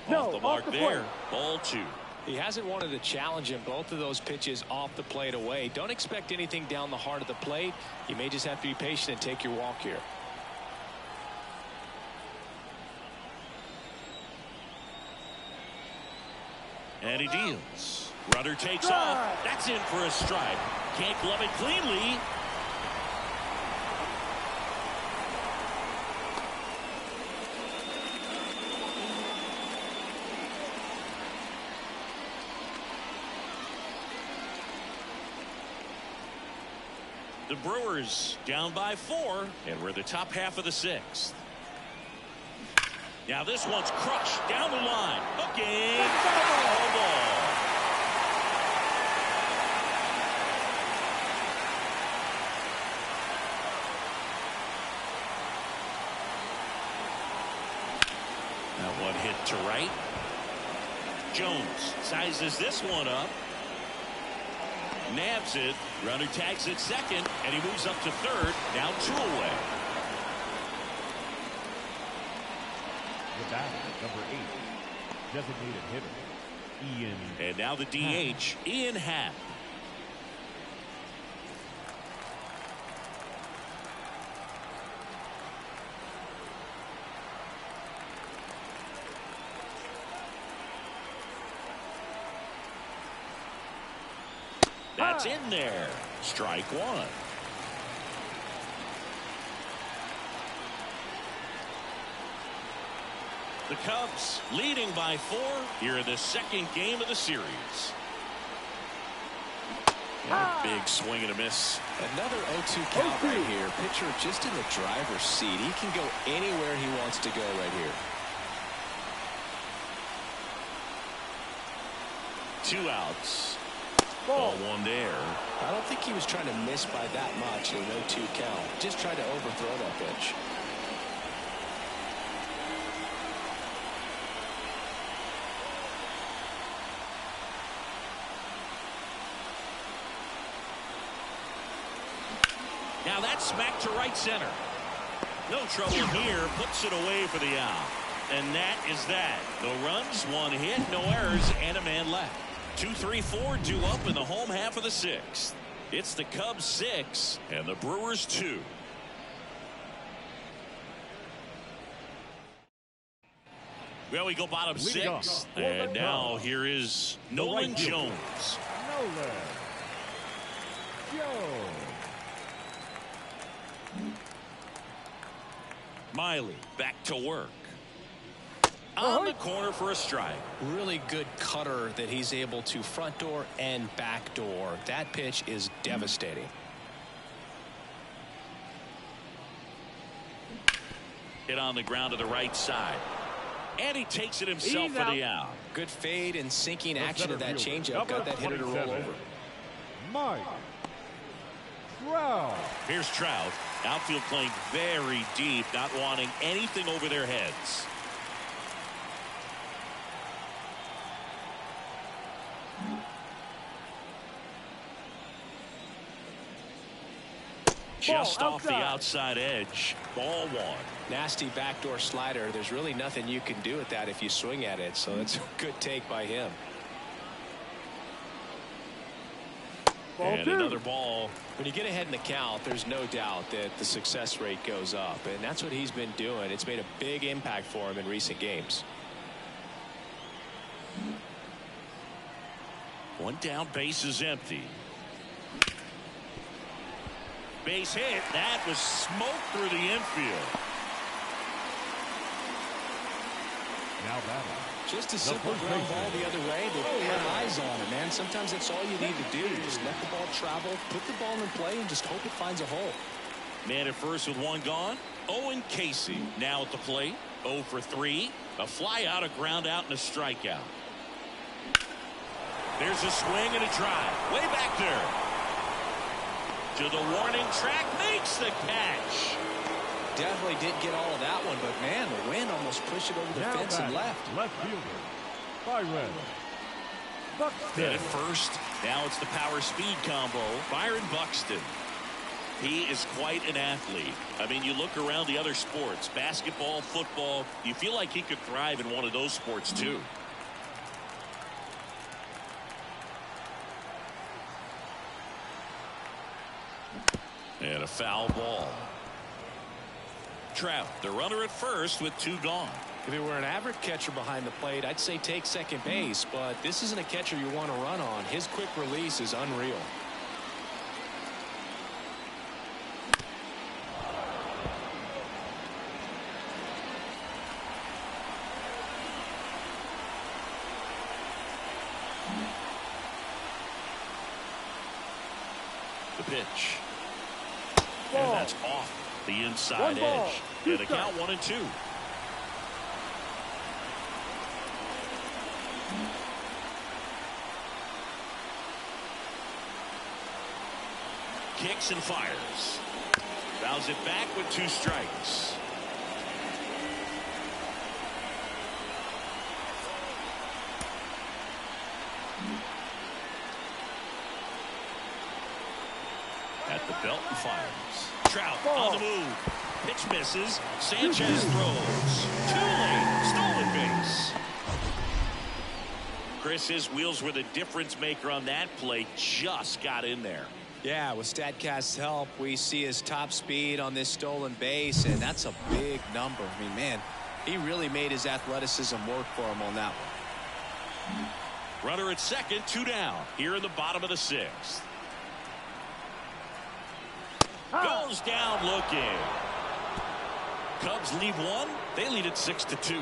Off the mark there. Ball 2. He hasn't wanted to challenge him. Both of those pitches off the plate away. Don't expect anything down the heart of the plate. You may just have to be patient and take your walk here. And he deals. Runner takes off. That's in for a strike. Can't glove it cleanly. The Brewers down by 4, and we're the top half of the 6th. Now this one's crushed down the line. Hooking. Foul ball. That one hit to right. Jones sizes this one up. Nabs it. Runner tags it second, and he moves up to third. Now 2 away. The batter, number 8, designated hitter, Ian. And now the DH, Ian Happ. That's in there. Strike 1. The Cubs leading by 4 here in the second game of the series. And a big swing and a miss. Another 0-2 count right here. Pitcher just in the driver's seat. He can go anywhere he wants to go right here. 2 outs. Ball 1 there. I don't think he was trying to miss by that much in an 0-2 count. Just tried to overthrow that pitch. Now that's smacked to right center. No trouble here. Puts it away for the out. And that is that. No runs, 1 hit, no errors, and a man left. 2-3-4 due up in the home half of the 6th. It's the Cubs 6 and the Brewers 2. Well, we go bottom 6, and now here is Nolan Jones. Nolan Jones. Miley back to work. On the corner for a strike. Really good cutter that he's able to front door and back door. That pitch is devastating. Hit on the ground to the right side. And he takes it himself for the out. Good fade and sinking action of that changeup. Got that hitter to roll over. Mike Trout. Here's Trout. Outfield playing very deep, not wanting anything over their heads. Just off the outside edge. Ball 1. Nasty backdoor slider. There's really nothing you can do with that if you swing at it. So that's a good take by him. And another ball. When you get ahead in the count, there's no doubt that the success rate goes up. And that's what he's been doing. It's made a big impact for him in recent games. 1 down, base is empty. Base hit. That was smoked through the infield. Now batting. Just a simple ground ball the other way. They had eyes on it, man. Sometimes that's all you need to do. Just let the ball travel, put the ball in play, and just hope it finds a hole. Man at first with 1 gone. Owen Casey now at the plate. 0 for 3. A fly out, a ground out, and a strikeout. There's a swing and a drive. Way back there. To the warning track. Makes the catch. Definitely didn't get all of that one, but man, the wind almost pushed it over the fence and left. Left fielder, Byron Buxton. And at first, now it's the power speed combo. Byron Buxton. He is quite an athlete. I mean, you look around the other sports, basketball, football, you feel like he could thrive in one of those sports too. And a foul ball. Trout, the runner at first with 2 gone. If it were an average catcher behind the plate, I'd say take second base, but this isn't a catcher you want to run on. His quick release is unreal. The pitch. And that's off the inside edge. And the count 1-2. Kicks and fires. Fouls it back with 2 strikes. At the belt and fires. Trout on the move. Pitch misses. Sanchez throws. Too late. Stolen base. Chris, his wheels were the difference maker on that play. Just got in there. Yeah, with StatCast's help, we see his top speed on this stolen base, and that's a big number. I mean, man, he really made his athleticism work for him on that one. Runner at second, 2 down. Here in the bottom of the 6th. Goes down looking. Cubs lead 1. They lead it 6-2.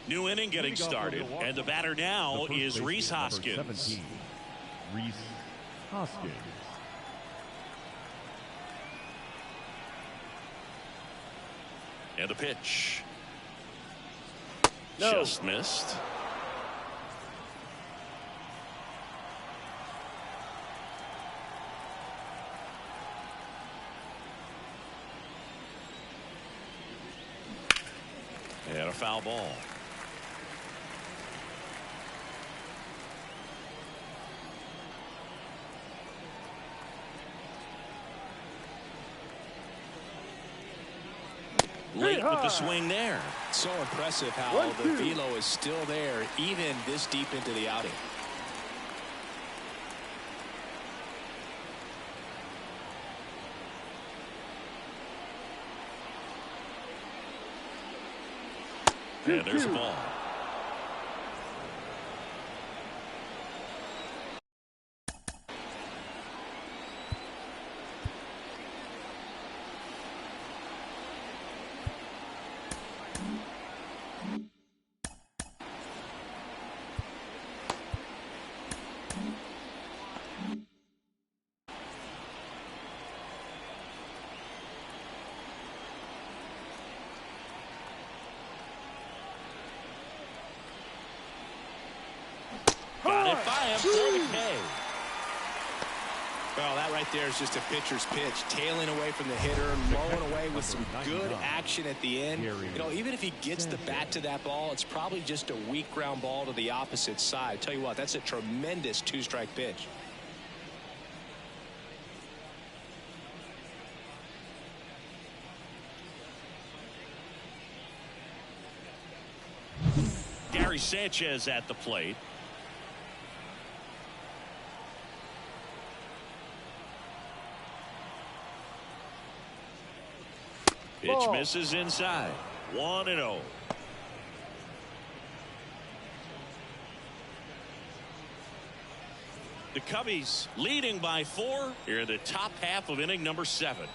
New inning getting started, and the batter now is Rhys Hoskins. 17, Rhys Hoskins. And a pitch. No. Just missed. And a foul ball. Late with the swing there. So impressive how the velo is still there even this deep into the outing. And there's a ball. Got it by him for the K. Well, that right there is just a pitcher's pitch, tailing away from the hitter, mowing away with some good action at the end. You know, even if he gets the bat to that ball, it's probably just a weak ground ball to the opposite side. Tell you what, that's a tremendous two-strike pitch. Gary Sanchez at the plate. Pitch misses inside. 1-0. The Cubbies leading by 4 here in the top half of inning number 7.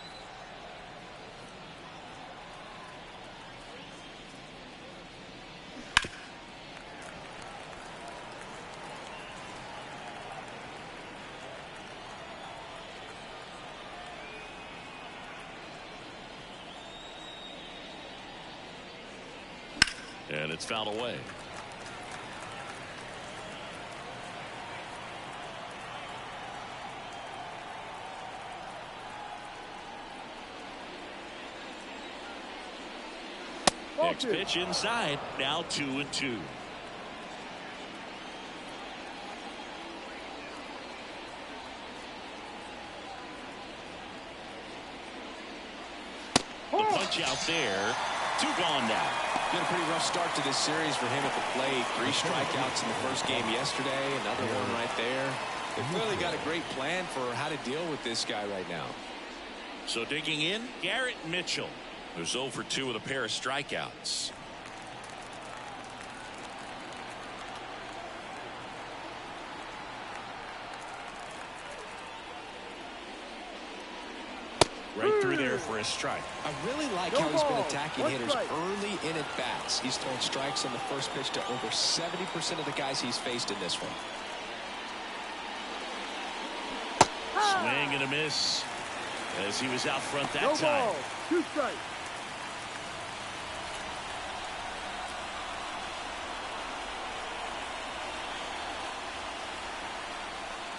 And it's fouled away. Next pitch inside. Now 2-2. The punch out there. 2 gone now. Been a pretty rough start to this series for him at the plate. 3 strikeouts in the first game yesterday. Another one right there. They've clearly got a great plan for how to deal with this guy right now. So digging in, Garrett Mitchell, who's 0 for 2 with a pair of strikeouts. Right through there for a strike. I really like how he's been attacking hitters early in at bats. He's thrown strikes on the first pitch to over 70% of the guys he's faced in this one. Swing and a miss as he was out front that time. 2 strikes.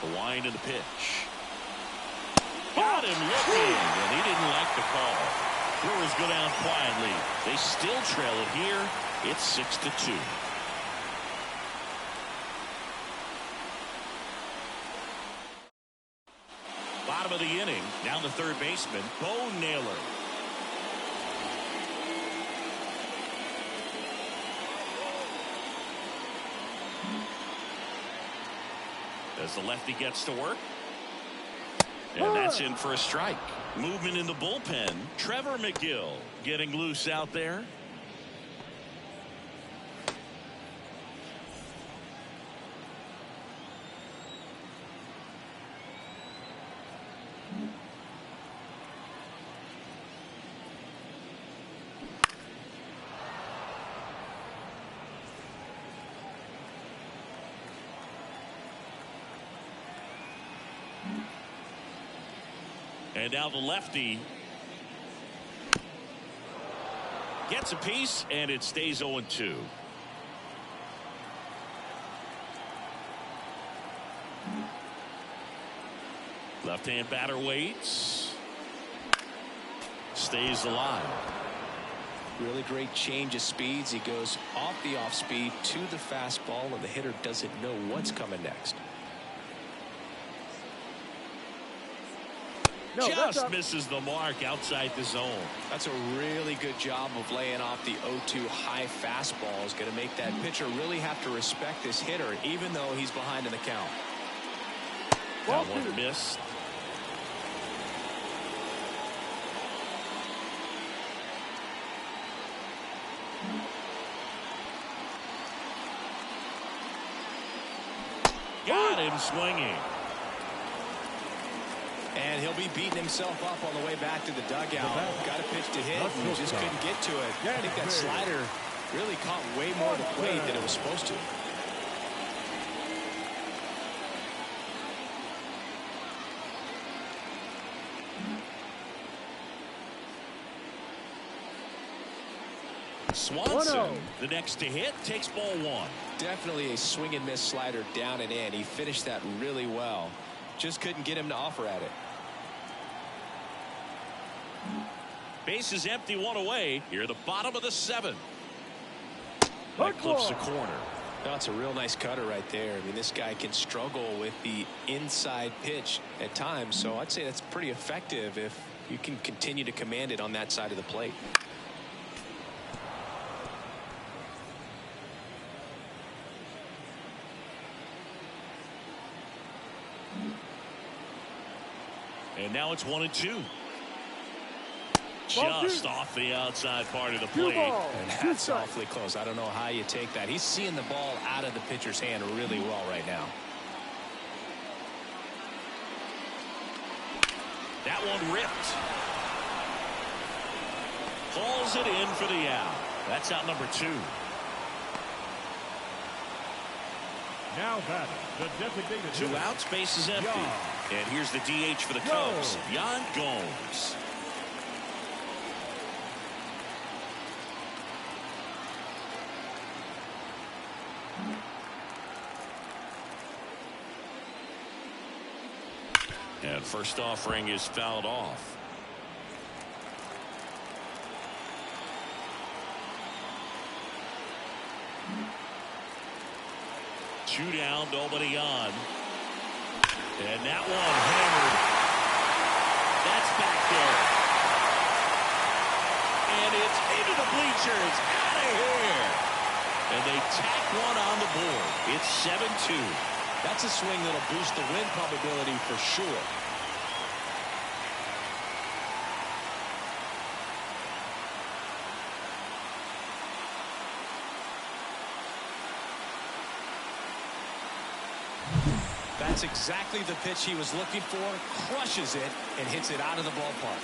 The wind of the pitch. Got him looking, and he didn't like the call. Brewers go down quietly. They still trail it here. It's 6-2. Bottom of the inning. Down the third baseman, Bo Naylor. As the lefty gets to work. And that's in for a strike. Movement in the bullpen. Trevor McGill getting loose out there. And now the lefty gets a piece, and it stays 0-2. Left-hand batter waits. Stays alive. Really great change of speeds. He goes off the off speed to the fastball, and the hitter doesn't know what's coming next. No, just misses the mark outside the zone. That's a really good job of laying off the 0-2 high fastball. Is going to make that pitcher really have to respect this hitter, even though he's behind in the count. That one missed. Got him swinging. And he'll be beating himself up on the way back to the dugout. Got a pitch to hit and just couldn't get to it. I think that slider really caught way more of the plate than it was supposed to. Swanson, the next to hit, takes ball one. Definitely a swing and miss slider down and in. He finished that really well. Just couldn't get him to offer at it. Base is empty, one away. Here at the bottom of the seventh. That clips the corner. That's a real nice cutter right there. I mean, this guy can struggle with the inside pitch at times, so I'd say that's pretty effective if you can continue to command it on that side of the plate. And now it's 1-2. Just off the outside part of the plate. And that's awfully close. I don't know how you take that. He's seeing the ball out of the pitcher's hand really well right now. That one ripped. Pulls it in for the out. That's out number 2. Now batting, the designated 2 outs, base is empty. And here's the DH for the Cubs, Yan Gomes. And first offering is fouled off. Two down, nobody on. And that one hammered. That's back there. And it's into the bleachers. Out of here. And they tack one on the board. It's 7-2. That's a swing that'll boost the win probability for sure. That's exactly the pitch he was looking for. Crushes it and hits it out of the ballpark.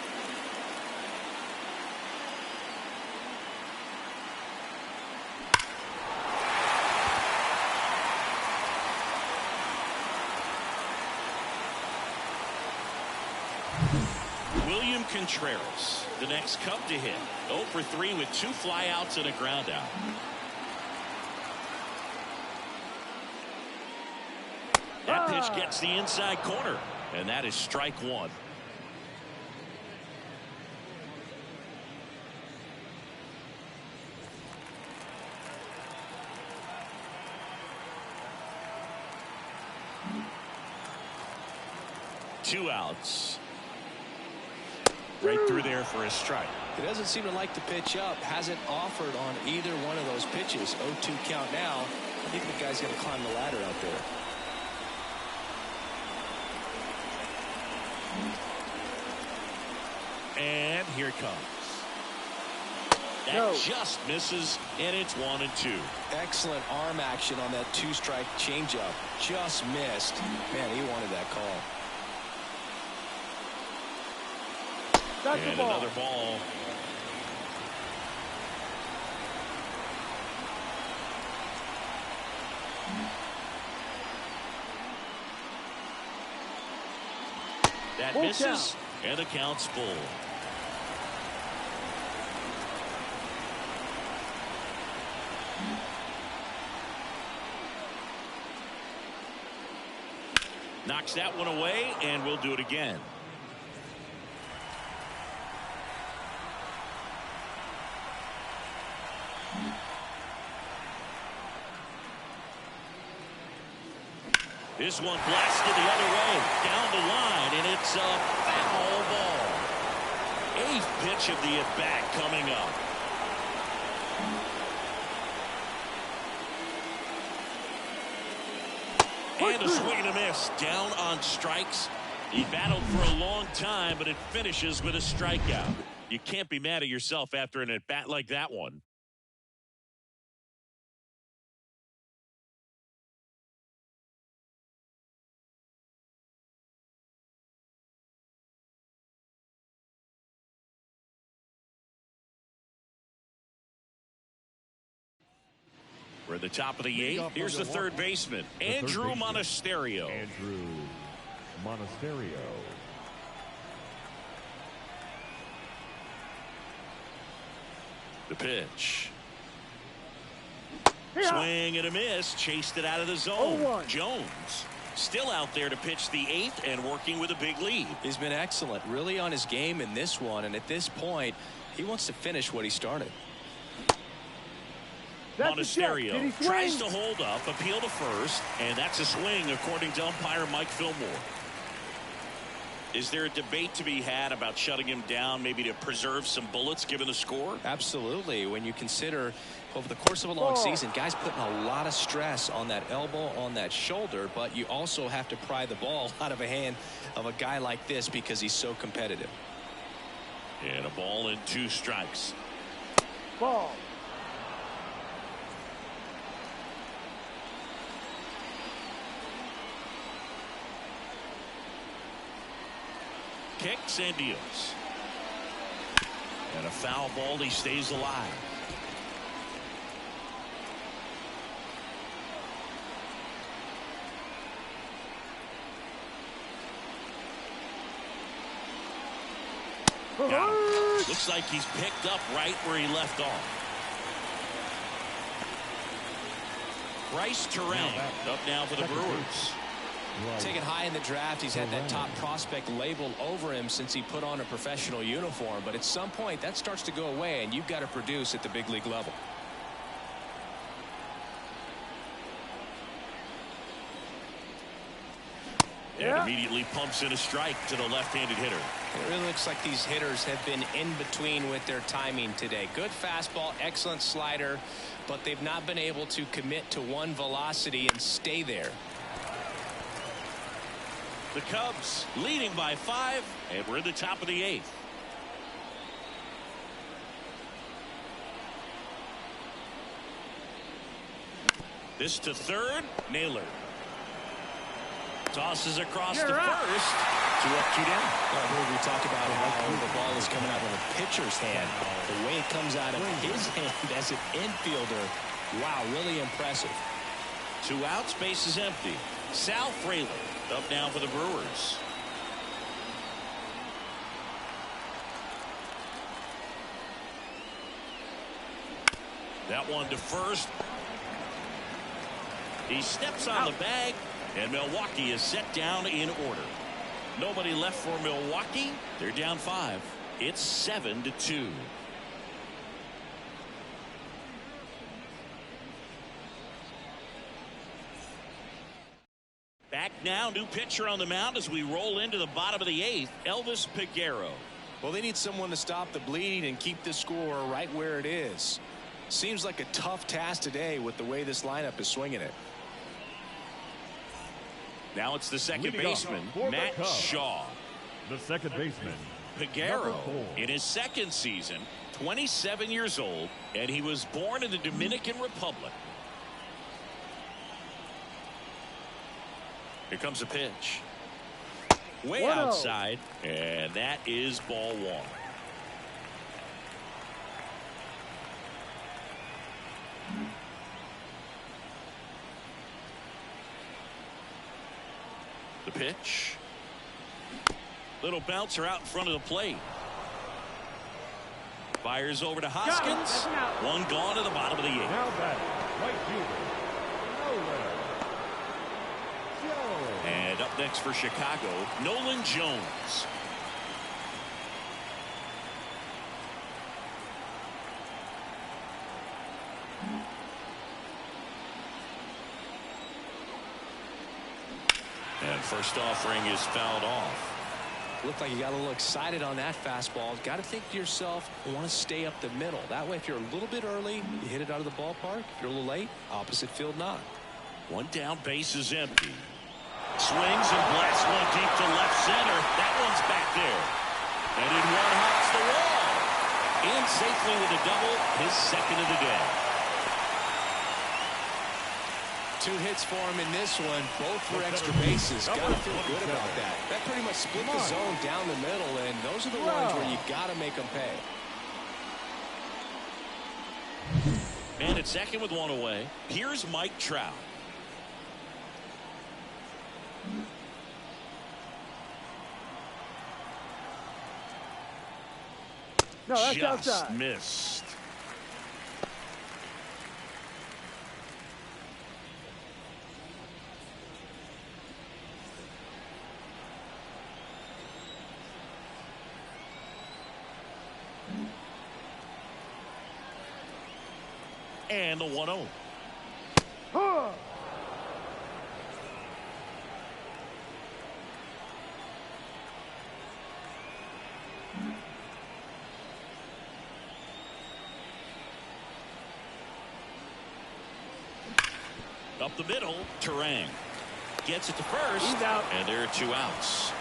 William Contreras, the next Cub to hit. 0 for 3 with 2 flyouts and a ground out. That pitch gets the inside corner, and that is strike 1. Two outs. Right through there for a strike. He doesn't seem to like the pitch up. Hasn't offered on either one of those pitches. 0-2 count now. I think the guy's going to climb the ladder out there. And here it comes. That just misses, and it's 1-2. Excellent arm action on that 2-strike changeup. Just missed. Man, he wanted that call. That's and another ball. That misses, And the count's full. Knocks that one away, and we'll do it again. This one blasted the other way, down the line, and it's a foul ball. 8th pitch of the at-bat coming up. And a swing and a miss, down on strikes. He battled for a long time, but it finishes with a strikeout. You can't be mad at yourself after an at-bat like that one. We're at the top of the 8th. Here's the third baseman, Andrew Monasterio. Andrew Monasterio. The pitch. Swing and a miss. Chased it out of the zone. 0-1. Jones still out there to pitch the 8th and working with a big lead. He's been excellent, really on his game in this one, and at this point he wants to finish what he started. Monasterio tries to hold up, appeal to first, and that's a swing according to umpire Mike Fillmore. Is there a debate to be had about shutting him down, maybe to preserve some bullets given the score? Absolutely. When you consider over the course of a long season, guys putting a lot of stress on that elbow, on that shoulder, but you also have to pry the ball out of a hand of a guy like this because he's so competitive. And a ball and 2 strikes. Ball. Kicks and deals. And a foul ball. He stays alive. Looks like he's picked up right where he left off. Bryce Terang up now for the Brewers. Taken high in the draft, he's had that top prospect labeled over him since he put on a professional uniform, but at some point that starts to go away and you've got to produce at the big league level. And immediately pumps in a strike to the left-handed hitter. It really looks like these hitters have been in between with their timing today. Good fastball, excellent slider, but they've not been able to commit to one velocity and stay there. The Cubs leading by 5, and we're in the top of the 8th. This to third, Naylor. Tosses across to first. 2 up, 2 down. Well, we talk about how the ball is coming out of a pitcher's hand. The way it comes out of his hand as an infielder. Wow, really impressive. 2 outs, base is empty. Sal Fraley up now for the Brewers. That one to first. He steps on the bag, and Milwaukee is set down in order. Nobody left for Milwaukee. They're down 5. It's 7-2. Back now, new pitcher on the mound as we roll into the bottom of the 8th, Elvis Peguero. Well, they need someone to stop the bleed and keep the score right where it is. Seems like a tough task today with the way this lineup is swinging it. Now it's the second baseman, Matt Shaw. The second baseman, Peguero, in his second season, 27 years old, and he was born in the Dominican Republic. Here comes a pitch. Way outside, and that is ball 1. The pitch. Little bouncer out in front of the plate. Fires over to Hoskins. One gone to the bottom of the 8th. Now batting, right fielder. Nowhere. Jones. And up next for Chicago, Nolan Jones. And first offering is fouled off. Looked like you got a little excited on that fastball. Got to think to yourself, I want to stay up the middle. That way, if you're a little bit early, you hit it out of the ballpark. If you're a little late, opposite field knock. One down, base is empty. Swings and blasts one deep to left center. That one's back there. And in one hops the wall. In safely with a double, his second of the day. 2 hits for him in this one, both for extra bases. Got to feel good about that. That pretty much split the zone down the middle, and those are the ones where you got to make them pay. And at second with one away, here's Mike Trout. No, that's just outside. Missed. And the 1-0. Up the middle, Terang gets it to first. He's out. And there are 2 outs.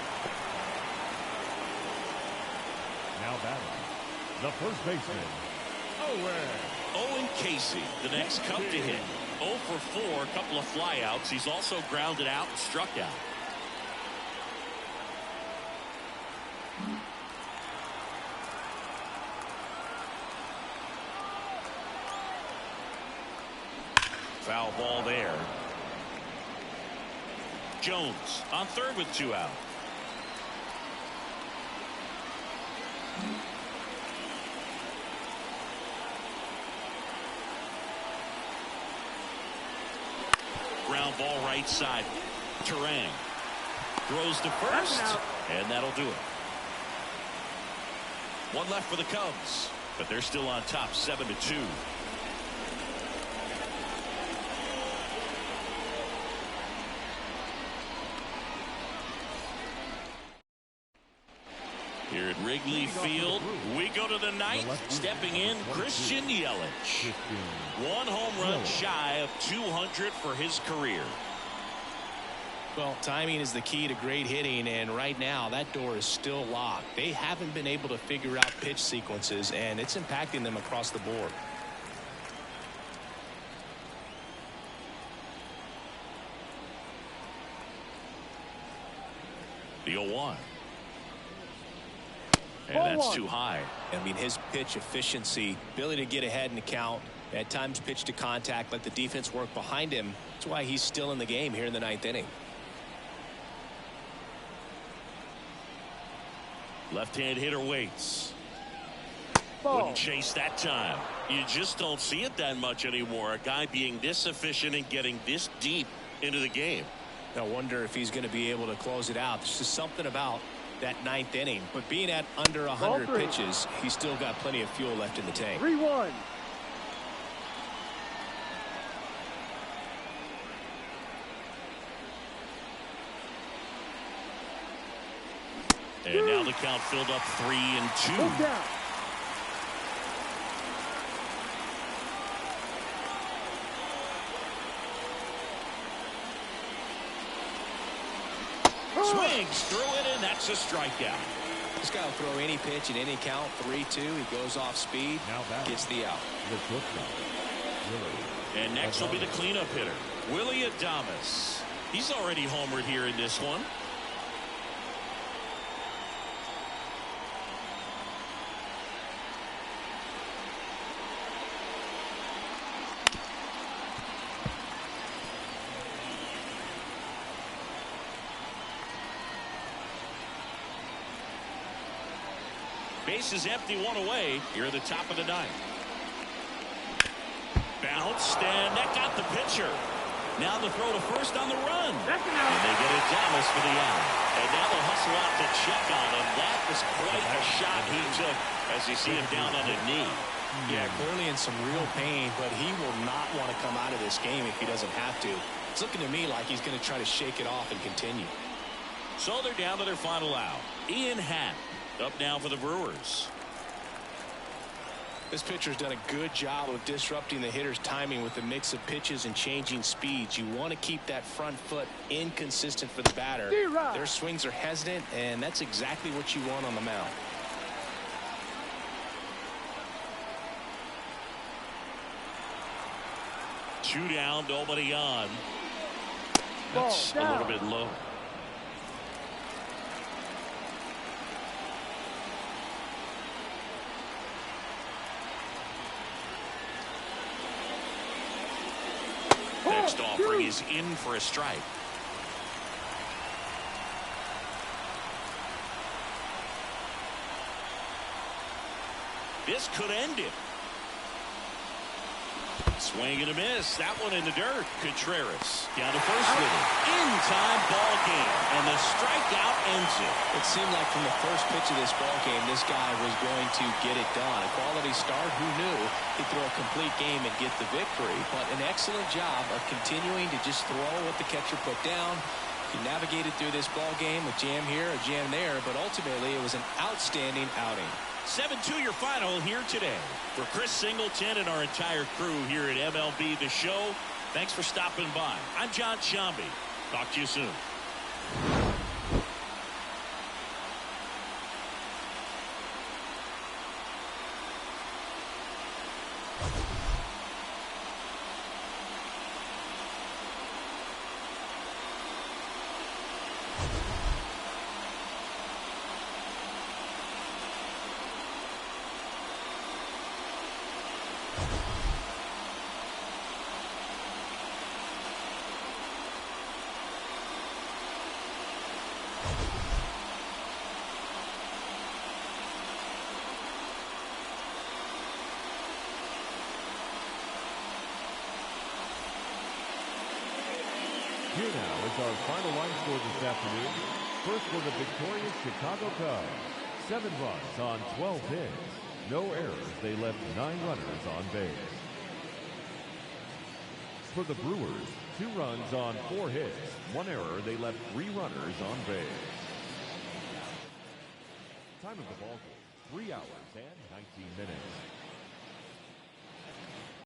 Now batting, the first baseman. Owen Casey, the next Cub to hit. 0 for 4, a couple of flyouts. He's also grounded out and struck out. Foul ball there. Jones on third with 2 out. Ground ball right side. Terang throws to first, and that'll do it. One left for the Cubs, but they're still on top 7-2. Here at Wrigley Field, we go to the 9th. Stepping in, Christian Yelich. 1 home run shy of 200 for his career. Well, timing is the key to great hitting, and right now that door is still locked. They haven't been able to figure out pitch sequences, and it's impacting them across the board. The 0-1. And that's too high. I mean, his pitch efficiency, ability to get ahead in the count, at times pitch to contact, let the defense work behind him. That's why he's still in the game here in the 9th inning. Left-hand hitter waits. Ball. Wouldn't chase that time. You just don't see it that much anymore. A guy being this efficient and getting this deep into the game. I wonder if he's going to be able to close it out. There's just something about that 9th inning, but being at under 100 pitches, he's still got plenty of fuel left in the tank. 3-1. And now the count filled up 3-2. Move down. Swings through it, and that's a strikeout. This guy will throw any pitch in any count. 3-2. He goes off speed, gets the out. And next will be the cleanup hitter, Willie Adames. He's already homered here in this one. Base is empty, one away here at the top of the ninth. Bounced, and that got the pitcher. Now the throw to first on the run. And they get it Thomas for the out. And now they'll hustle out to check on him. That was quite a shot he took as you see him down on a knee. Yeah, clearly in some real pain, but he will not want to come out of this game if he doesn't have to. It's looking to me like he's going to try to shake it off and continue. So they're down to their final out. Ian Happ up now for the Brewers. This pitcher's done a good job of disrupting the hitter's timing with a mix of pitches and changing speeds. You want to keep that front foot inconsistent for the batter. Their swings are hesitant, and that's exactly what you want on the mound. Two down, nobody on. That's a little bit low. Next offering is in for a strike. This could end it. Swing and a miss. That one in the dirt. Contreras down to first with it. In-time ball game. And the strikeout ends it. It seemed like from the first pitch of this ball game, this guy was going to get it done. A quality start. Who knew he'd throw a complete game and get the victory. But an excellent job of continuing to just throw what the catcher put down. He navigated through this ball game, a jam here, a jam there, but ultimately it was an outstanding outing. 7-2 your final here today. For Chris Singleton and our entire crew here at MLB The Show, thanks for stopping by. I'm John Shambi. Talk to you soon. Here now is our final line score this afternoon. First for the victorious Chicago Cubs. 7 runs on 12 hits. No errors. They left 9 runners on base. For the Brewers, 2 runs on 4 hits. 1 error. They left 3 runners on base. Time of the ball game, 3 hours and 19 minutes.